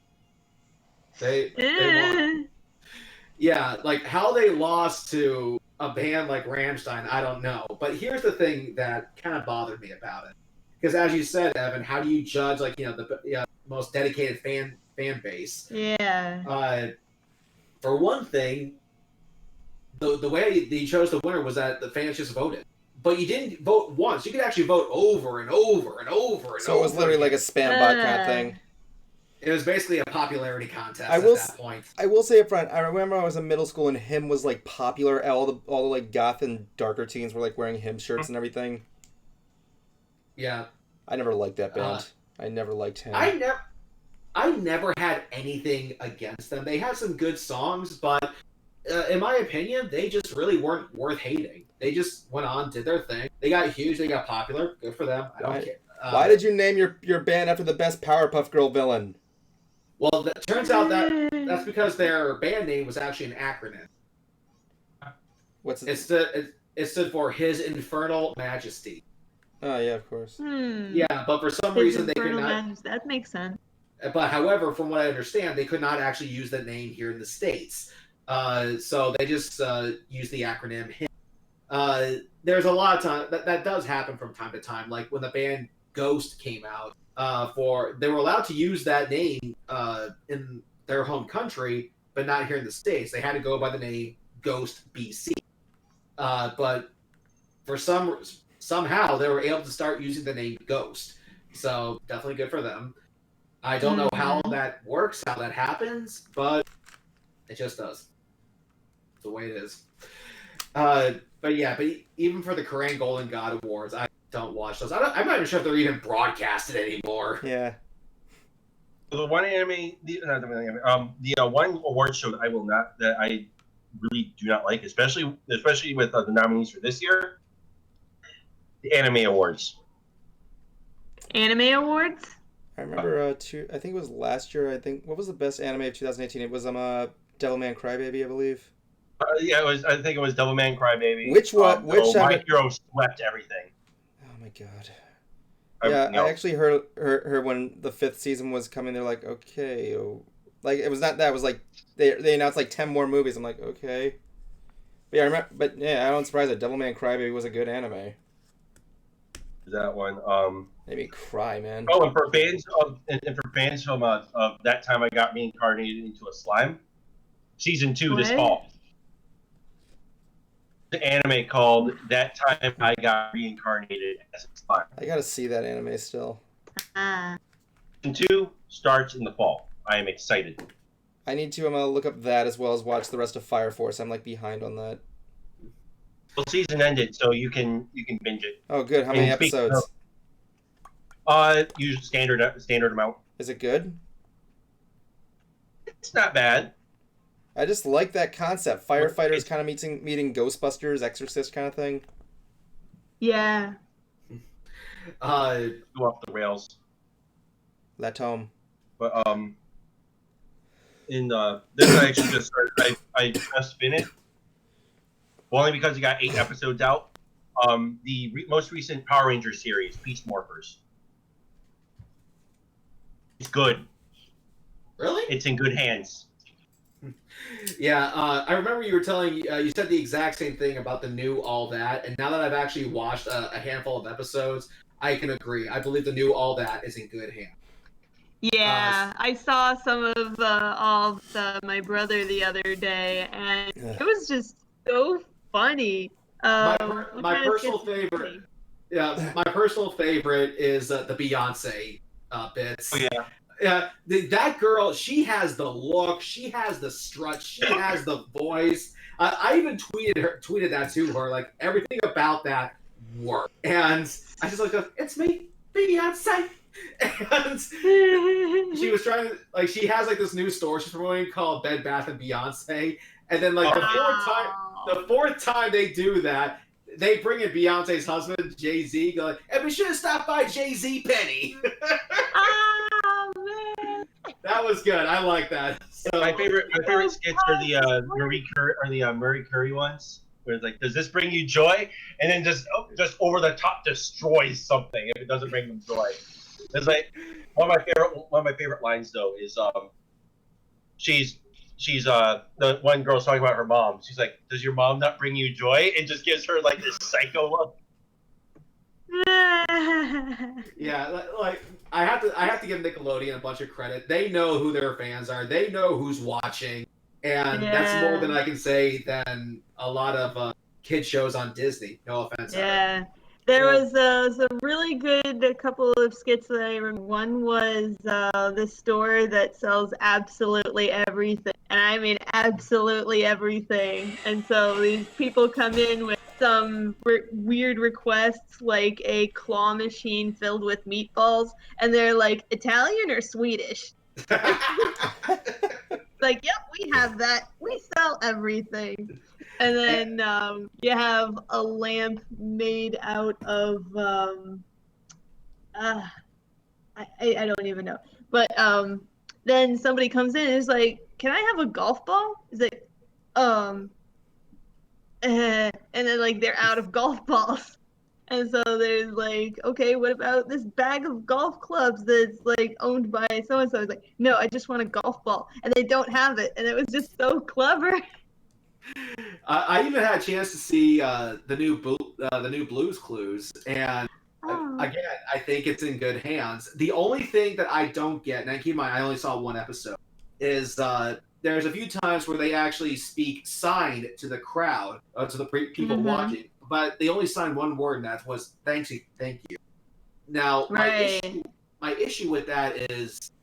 They won. Yeah, how they lost to a band like Rammstein, I don't know. But here's the thing that kind of bothered me about it. Because as you said, Evan, how do you judge the most dedicated fan base? Yeah. For one thing, the way they chose the winner was that the fans just voted. But you didn't vote once. You could actually vote over and over and over and so over. It was literally like a spam bot kind of thing. It was basically a popularity contest at that point. I will say up front, I remember I was in middle school and him was popular. All the goth and darker teens were wearing him shirts and everything. Yeah. I never liked that band. I never liked him. I never had anything against them. They had some good songs, but in my opinion, they just really weren't worth hating. They just went on, did their thing. They got huge. They got popular. Good for them. I don't care. Why did you name your band after the best Powerpuff Girl villain? Well, it turns out that's because their band name was actually an acronym. What's it? It stood for His Infernal Majesty. Oh yeah, of course. Yeah, but for some reason they could not. That makes sense. But however, from what I understand, they could not actually use that name here in the States. So they just used the acronym HIM. There's a lot of time that does happen from time to time. Like when the band Ghost came out, they were allowed to use that name in their home country, but not here in the States. They had to go by the name Ghost BC. But for somehow they were able to start using the name Ghost. So definitely good for them. I don't know how that works, how that happens, but it just does. It's the way it is. But even for the Kerrang Golden God Awards, I don't watch those. I'm not even sure if they're even broadcasted anymore. Yeah. The one one award show that I really do not like, especially with the nominees for this year, the Anime Awards. Anime Awards? I remember I think it was last year. I think what was the best anime of 2018? It was Devilman Crybaby, I believe. Yeah, I think it was Devilman Crybaby. My Hero swept everything. Oh my god. I actually heard when the 5th season was coming. They're like, okay, it was not that. It was they announced 10 more movies. I'm like, okay. But yeah, I remember. But yeah, I don't surprise that Devilman Crybaby was a good anime. That one. Made me cry, man. Oh, and for fans of that time I got reincarnated into a slime, season 2 this What? fall. The anime called That Time I Got Reincarnated as a Slime. I gotta see that anime still. Ah. Season 2 starts in the fall. I am excited. I need to look up that as well as watch the rest of Fire Force. I'm like behind on that. Well, season ended, so you can binge it. Oh, good. How many episodes? Use standard amount. Is it good? It's not bad. I just like that concept. Firefighters kind of meeting Ghostbusters, Exorcist kind of thing. Yeah. Go off the rails. La Tome. But this I actually just started. I just finished. Well, only because you got 8 episodes out. The most recent Power Rangers series, Peace Morphers. It's good. Really? It's in good hands. Yeah, I remember you were telling you said the exact same thing about the new All That, and now that I've actually watched a handful of episodes, I can agree. I believe the new All That is in good hands. Yeah, I saw some of all the, my brother the other day, and it was just so funny. My What my kind of personal skits is he? favorite, yeah, my personal favorite is the Beyonce bits. Oh yeah. Yeah, that girl, she has the look, she has the strut, she has the voice. I even tweeted that to her, like everything about that worked. And I just like, it's me, Beyonce. And she was trying to, like, she has like this new store she's promoting called Bed Bath and Beyonce. And then like the fourth time they do that, they bring in Beyonce's husband, Jay-Z, going, and we should have stopped by Jay-Z Penny. Oh man! That was good. I like that. So, My favorite skits are the Murray Curry ones, where it's like, does this bring you joy? And then just over the top destroys something if it doesn't bring them joy. It's like one of my favorite lines though is she's the one girl's talking about her mom. She's like, does your mom not bring you joy? And just gives her like this psycho look. yeah, like I have to give Nickelodeon a bunch of credit. They know who their fans are. They know who's watching, and that's more than I can say than a lot of kid shows on Disney. No offense. Yeah. There was a really good couple of skits that I remember. One was the store that sells absolutely everything, and I mean absolutely everything. And so these people come in with some weird requests, like a claw machine filled with meatballs, and they're like, Italian or Swedish? Like, yep, we have that. We sell everything. And then you have a lamp made out of I don't even know. But then somebody comes in and is like, "Can I have a golf ball?" Is like, and then like they're out of golf balls. And so there's like, okay, what about this bag of golf clubs that's like owned by so and so? It's like, no, I just want a golf ball, and they don't have it, and it was just so clever. I even had a chance to see the new Blues Clues, and again, I think it's in good hands. The only thing that I don't get, and keep in mind, I only saw one episode, is there's a few times where they actually speak sign to the crowd, to the people watching, but they only signed one word, and that was thank you. Now, my issue with that is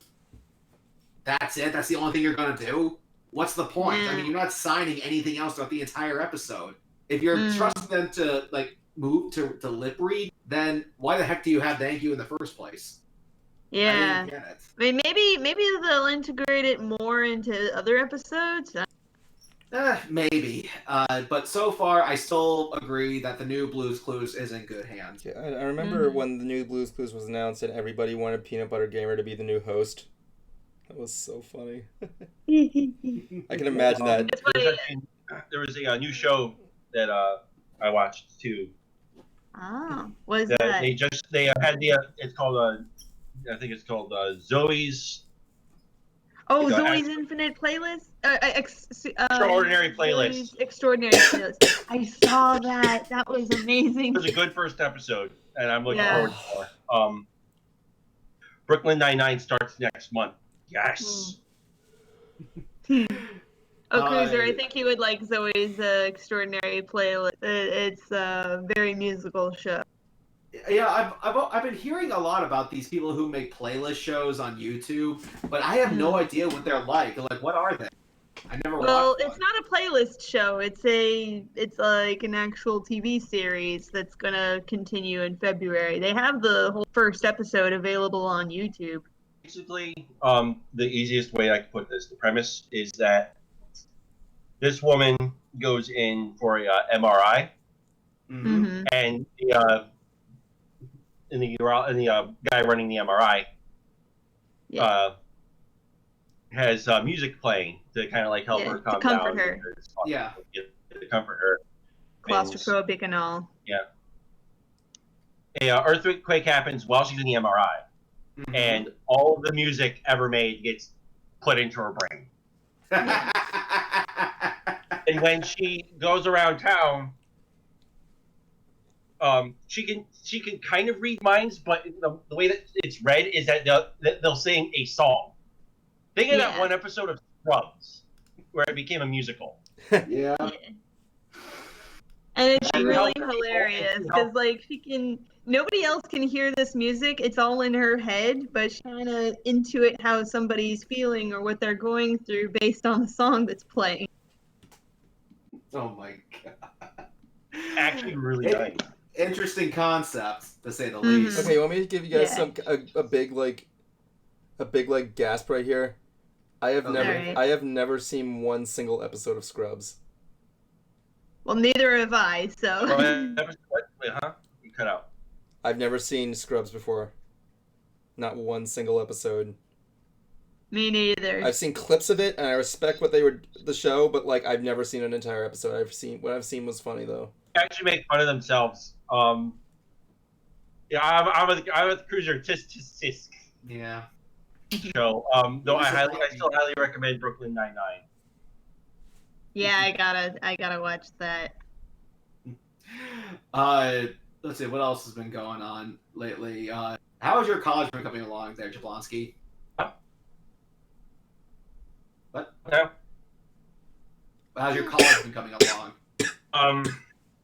that's it. That's the only thing you're gonna do. What's the point? I mean, you're not signing anything else throughout the entire episode. If you're trusting them to like move to lip read, then why the heck do you have thank you in the first place? Yeah. I didn't get it. I mean, maybe they'll integrate it more into other episodes. Maybe. But so far, I still agree that the new Blues Clues is in good hands. Yeah, I remember when the new Blues Clues was announced and everybody wanted Peanut Butter Gamer to be the new host. That was so funny. I can imagine that. There was a new show that I watched too. Oh, what is that? They had it's called I think it's called Zoe's. Oh, You know, Zoe's Infinite Playlist? Extraordinary Playlist. Zoe's Extraordinary Playlist. I saw that. That was amazing. It was a good first episode, and I'm looking Yeah. forward to more. Brooklyn Nine-Nine starts next month. Yes. Oh, Cruiser, I think you would like Zoe's Extraordinary Playlist. It's a very musical show. Yeah, I've been hearing a lot about these people who make playlist shows on YouTube, but I have no idea what they're like. Like, what are they? I never Well, watched one. it's not a playlist show. It's like an actual TV series that's gonna continue in February. They have the whole first episode available on YouTube. Basically, the easiest way I can put this, the premise is that this woman goes in for a MRI, Mm-hmm. and the guy running the MRI has music playing to kind of like help her calm to comfort down. her. Yeah. To comfort her. Claustrophobic and all. Yeah. A earthquake happens while she's in the MRI, and all the music ever made gets put into her brain. And when she goes around town, she can kind of read minds, but the way that it's read is that they'll sing a song. Think of that one episode of Scrubs where it became a musical. Yeah. And it's really hilarious because like nobody else can hear this music. It's all in her head, but she kind of intuit how somebody's feeling or what they're going through based on the song that's playing. Oh my god. Actually, really nice. Interesting concept, to say the least. Okay, you want me to give you guys a big gasp right here? I have never seen one single episode of Scrubs. Well, neither have I, so. Wait, huh? You cut out. I've never seen Scrubs before. Not one single episode. Me neither. I've seen clips of it, and I respect the show, but like I've never seen an entire episode. What I've seen was funny though. They actually make fun of themselves. Yeah, I'm a Cruiser tisk. Yeah. Show. Though I still highly recommend Brooklyn Nine-Nine. Yeah, I gotta watch that. Let's see, what else has been going on lately? How has your college been coming along there, Jablonski? What? Yeah. How's your college been coming along?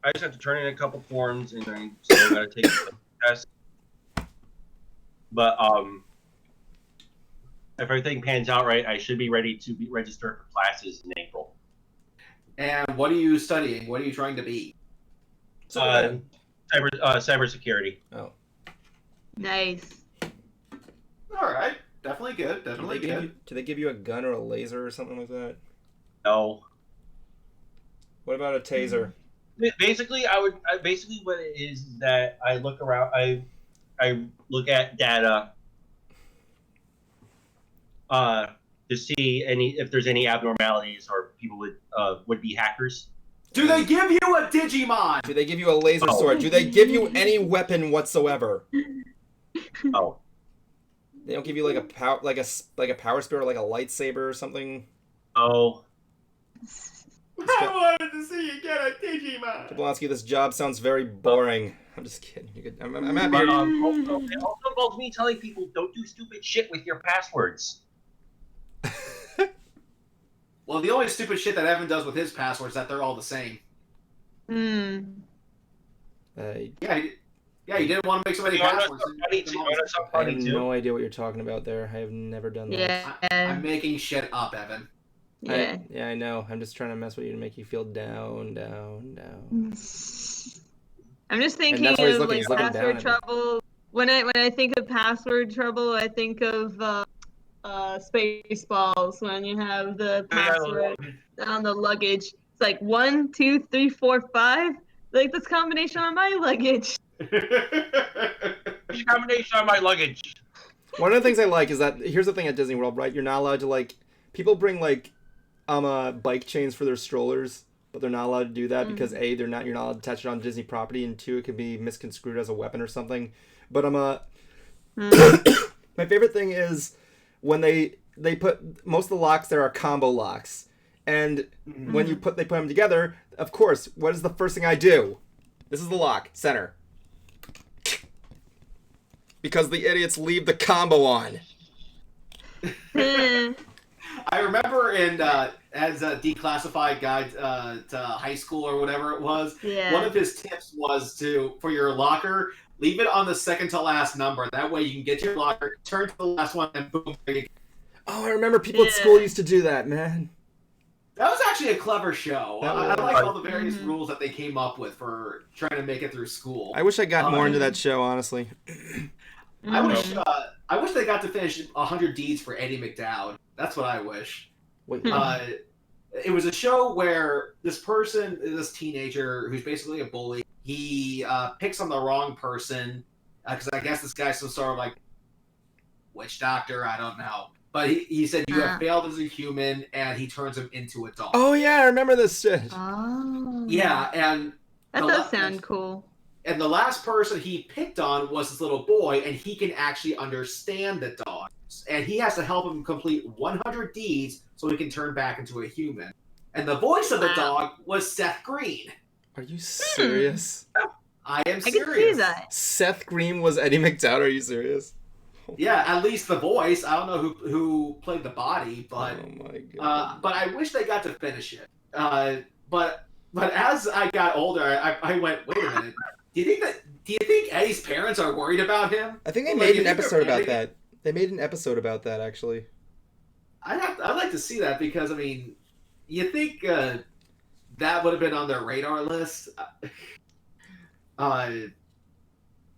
I just have to turn in a couple forms, and I still gotta take a test. But if everything pans out right, I should be ready to be registered for classes in April. And what are you studying? What are you trying to be? Cybersecurity. Oh. Nice. All right. Definitely good. Definitely good. Do they give you a gun or a laser or something like that? No. What about a taser? Basically, basically what it is that I look around. I look at data to see if there's any abnormalities or people would be hackers. Do they give you a Digimon? Do they give you a laser sword? Do they give you any weapon whatsoever? Oh. They don't give you like a power spear or like a lightsaber or something. Oh. I wanted to see you get a Digimon. Jablonski, this job sounds very boring. I'm just kidding. You're good. I'm happy. But, also, it also involves me telling people don't do stupid shit with your passwords. Well, the only stupid shit that Evan does with his passwords is that they're all the same. Yeah, you didn't want to make so many passwords. I have no idea what you're talking about there. I have never done that. I'm making shit up, Evan. Yeah. I know. I'm just trying to mess with you to make you feel down. I'm just thinking that's where he's of looking. like He's looking password down. trouble. When I think of password trouble, I think of Spaceballs when you have the password on the luggage. It's like 1, 2, 3, 4, 5. Like this combination on my luggage. Which combination on my luggage? One of the things I like is that here's the thing at Disney World, right? You're not allowed to like people bring like bike chains for their strollers, but they're not allowed to do that because A, you're not allowed to attach it on Disney property, and 2, it can be misconstrued as a weapon or something. But my favorite thing is when they they put most of the locks there are combo locks, and when they put them together, of course, what is the first thing I do? This is the lock center, because the idiots leave the combo on. I remember as a declassified guide to high school or whatever it was, one of his tips was for your locker, leave it on the second to last number. That way you can get to your locker, turn to the last one, and boom. Oh, I remember people at school used to do that, man. That was actually a clever show. I like all the various rules that they came up with for trying to make it through school. I wish I got more into that show, honestly. I wish they got to finish 100 Deeds for Eddie McDowd. That's what I wish. Wait. It was a show where this teenager who's basically a bully, he picks on the wrong person because I guess this guy's some sort of like witch doctor. I don't know. But he said you have failed as a human, and he turns him into a dog. Oh, yeah, I remember this shit. Oh. Yeah, and... That does sound cool. And the last person he picked on was this little boy, and he can actually understand the dogs. And he has to help him complete 100 deeds so he can turn back into a human. And the voice of the dog was Seth Green. Are you serious? I am serious. I can see that. Seth Green was Eddie McDowd? Are you serious? Yeah, at least the voice. I don't know who played the body, but oh my God. But I wish they got to finish it. But as I got older, I went, wait a minute. Do you think Eddie's parents are worried about him? I think they made an episode about that. They made an episode about that, actually. I'd like to see that because, I mean, you think that would have been on their radar list?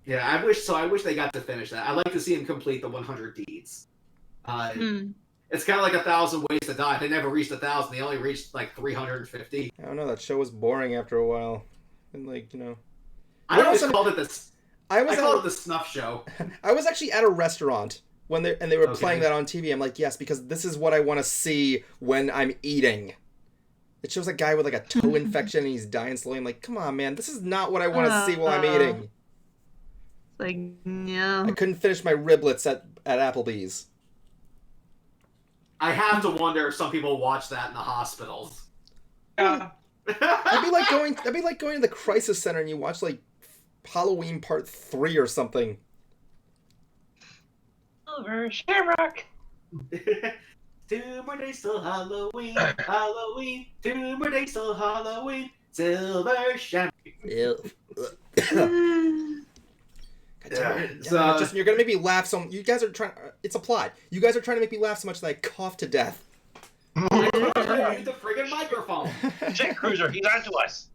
Yeah, I wish they got to finish that. I'd like to see him complete the 100 deeds. It's kind of like 1,000 Ways to Die. They never reached 1,000. They only reached like 350. I don't know. That show was boring after a while, and like I always called it the. I called it the snuff show. I was actually at a restaurant when they were playing that on TV. I'm like, yes, because this is what I want to see when I'm eating. It shows a guy with like a toe infection and he's dying slowly. I'm like, come on, man, this is not what I want to see while I'm eating. Like, no. I couldn't finish my riblets at Applebee's. I have to wonder if some people watch that in the hospitals. That'd be like going to the crisis center and you watch like Halloween Part 3 or something. Over Shamrock. 2 more days till Halloween, Halloween. 2 more days till Halloween, Silver Shamrock. Just you're gonna make me laugh so. You guys are trying. It's a plot. You guys are trying to make me laugh so much that I cough to death. Use the friggin' microphone. Jet Cruiser, he's on to us.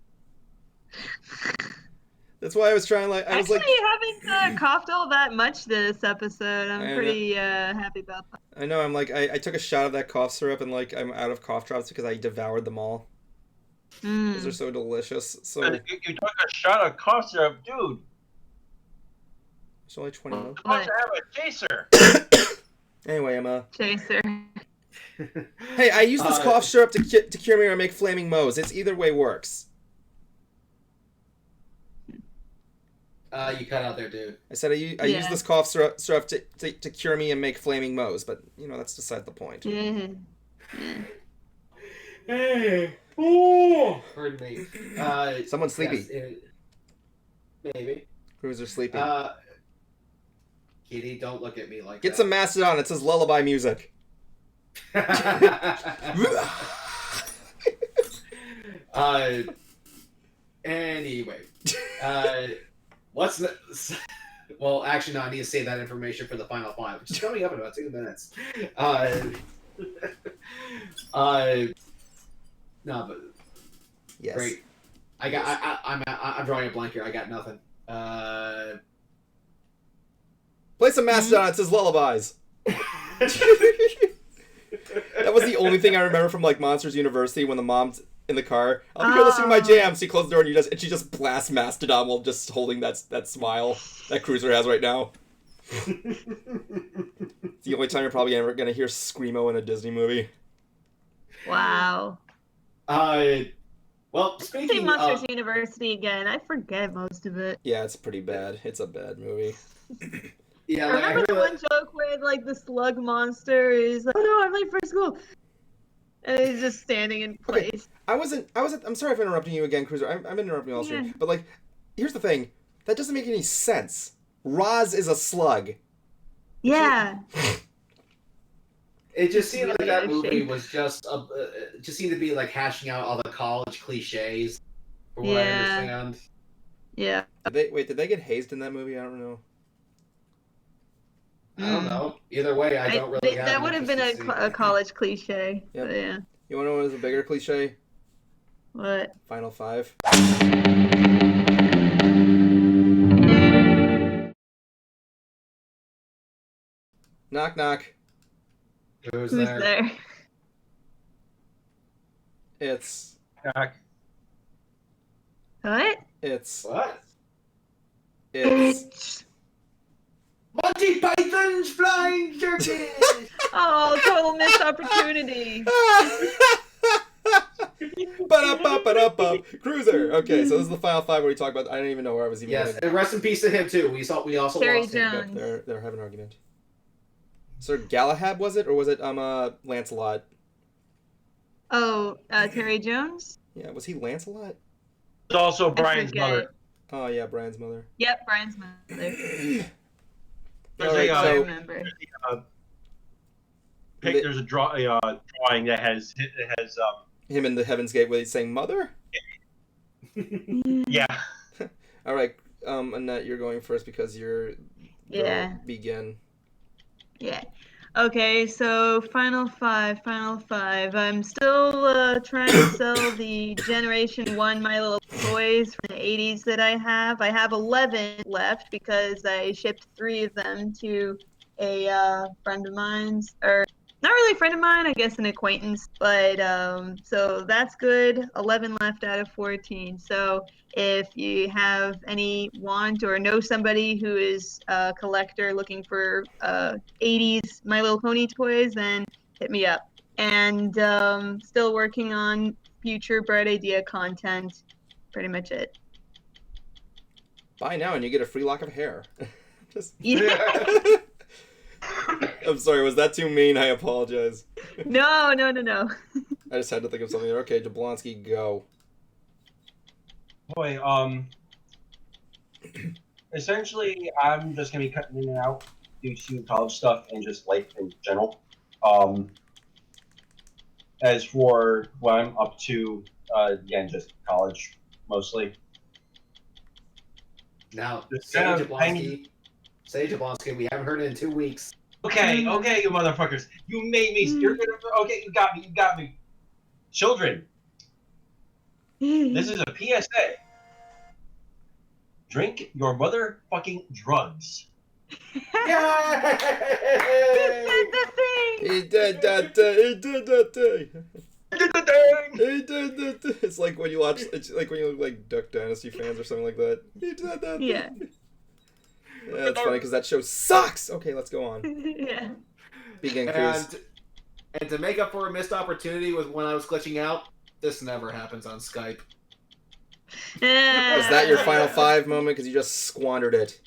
That's why I was trying. Actually, haven't coughed all that much this episode. I'm pretty happy about that. I know. I'm like, I took a shot of that cough syrup and like I'm out of cough drops because I devoured them all. Those are so delicious. So you took a shot of cough syrup, dude. It's only 20 minutes. Why don't you have a chaser? Anyway, Emma. Chaser. Hey, I use this cough syrup to cure me or make flaming moes. It's either way works. You cut out there, dude. I said I use this cough syrup to cure me and make flaming moes, but that's beside the point. Yeah. Hey. Oh. Pardon me. Someone's sleepy. Yes, maybe. Cruiser's sleepy. Kitty, don't look at me like Get that. some Mastodon. It says lullaby music. Anyway. What's the... Well, actually, no, I need to save that information for the final 5, which is coming up in about 2 minutes. No, but... Yes. Great. I'm drawing a blank here. I got nothing. Play some Mastodon. It says lullabies. That was the only thing I remember from like Monsters University when the mom's in the car. I'll be here listening to my jams. She closed the door and she just blasts Mastodon while just holding that smile that Cruiser has right now. It's the only time you're probably ever gonna hear Screamo in a Disney movie. Wow. Well, Say speaking Monsters of... University again. I forget most of it. Yeah, it's pretty bad. It's a bad movie. Yeah, I like, remember the one joke where like the slug monster is like, "Oh no, I'm late for school," and he's just standing in Okay. place. I'm sorry if I'm interrupting you again, Cruiser. I'm interrupting you all stream. Yeah. But, like, here's the thing. That doesn't make any sense. Roz is a slug. Yeah. It just seemed Really like that out of movie shape. was just seemed to be like hashing out all the college cliches, from what I Yeah. understand. Yeah. Did they get hazed in that movie? I don't know. I don't know. Either way, I don't really have That an would have been interest in a college cliche. Yep. But yeah. You want to know what is a bigger cliche? What? Final Five. Knock, knock. Who's Who's there? there? It's Knock. What? What? it's Monty Python's Flying Circus! Oh, total missed opportunity. Ba-da-ba-ba-da-ba. Cruiser. Okay, so this is the final five where we talk about. I don't even know where I was even. Yes, going. and rest in peace to him too. We also Terry lost him. Jones. They're having an argument. Sir Galahad was it, or was it Lancelot? Oh, Terry Jones? Yeah, was he Lancelot? It's also I Brian's forget. mother. Oh yeah, Brian's mother. Yep, Brian's mother. There's Alright, a, I so remember. there's a drawing that has him in the Heaven's Gate where he's saying "Mother." yeah. All right, Annette, you're going first because you're Yeah. begin. Yeah. Okay, so final five. I'm still trying to sell the Generation 1 My Little Toys from the 80s that I have. I have 11 left because I shipped 3 of them to a friend of mine's, or not really a friend of mine, I guess an acquaintance, but so that's good. 11 left out of 14. So if you have any want or know somebody who is a collector looking for 80s My Little Pony toys, then hit me up. And still working on future Bright Idea content. Pretty much it. Buy now and you get a free lock of hair. Just. Yeah. I'm sorry, was that too mean? I apologize. No. I just had to think of something. Okay, Jablonski, go. Boy, essentially, I'm just gonna be cutting in and out due to college stuff and just life in general. As for what I'm up to, again, just college mostly. Now, Just say kind of Jablonski, we haven't heard it in 2 weeks. Okay, you motherfuckers, you made me. You're gonna. Okay, you got me. Children, this is a PSA. Drink your motherfucking drugs. Yay! He did that day. He did that day. He did that day. It's like when you watch. It's like when you look like Duck Dynasty fans or something like that. He did that. Yeah. Yeah, it's funny because that show sucks. Okay, let's go on. Yeah. Begin, Cruz. And to make up for a missed opportunity with when I was glitching out, this never happens on Skype. Was that your final five moment? Because you just squandered it.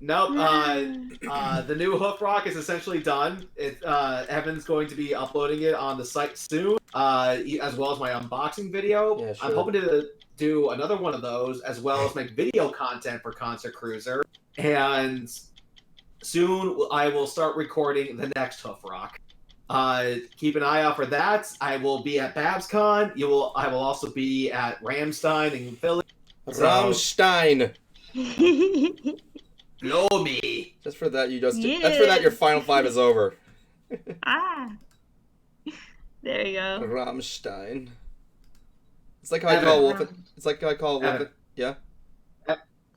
Nope. The new Hoof Rock is essentially done. Evan's going to be uploading it on the site soon, as well as my unboxing video. Yeah, sure. I'm hoping to do another one of those, as well as make video content for Concert Cruiser. And soon I will start recording the next Hoof Rock. Keep an eye out for that. I will be at BabsCon. I will also be at Ramstein in Philly. Rammstein. Blow me. Just for that, that's for that. Your final five is over. Ah. There you go. Rammstein. It's like how I call Wolf. It's like how I call Wolf. Yeah.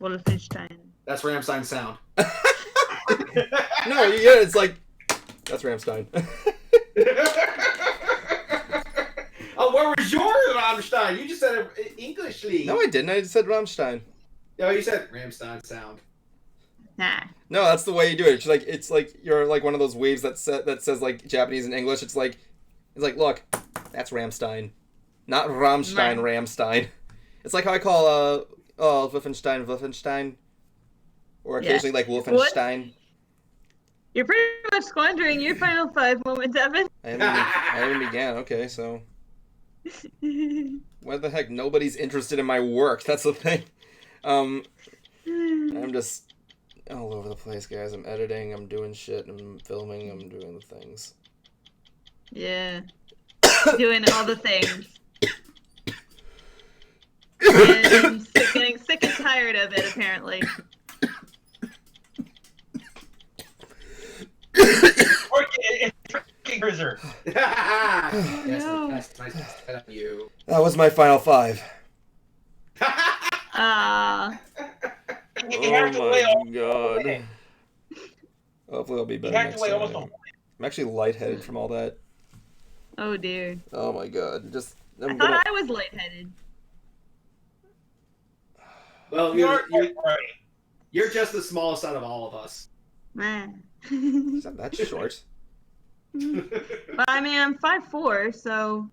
Wolfenstein. That's Ramstein sound. No, yeah, it's like that's Rammstein. Oh, where was your Rammstein? You just said it Englishly. No, I didn't. I just said Rammstein. No, you said Ramstein sound. Nah. No, that's the way you do it. It's like you're like one of those waves that says like Japanese and English. It's like look, that's Rammstein, not Rammstein. Rammstein. It's like how I call Wolfenstein, or occasionally like Wolfenstein. You're pretty much squandering your final 5 moments, Evan. I haven't began. Okay, so what the heck? Nobody's interested in my work. That's the thing. I'm just all over the place, guys. I'm editing. I'm doing shit. I'm filming. I'm doing the things. Yeah. Doing all the things. And getting sick and tired of it, apparently. Bruiser. Yes, No. that's nice to set up you. That was my final 5. Ah. You have to wait Oh all my the god. way. Hopefully I'll be You better have next to wait almost a time. whole I'm actually lightheaded from all that. Oh dear. Oh my god. I thought I was lightheaded. Well, You're you're just the smallest out of all of us. Man. Is that short? But I mean, I'm 5'4", so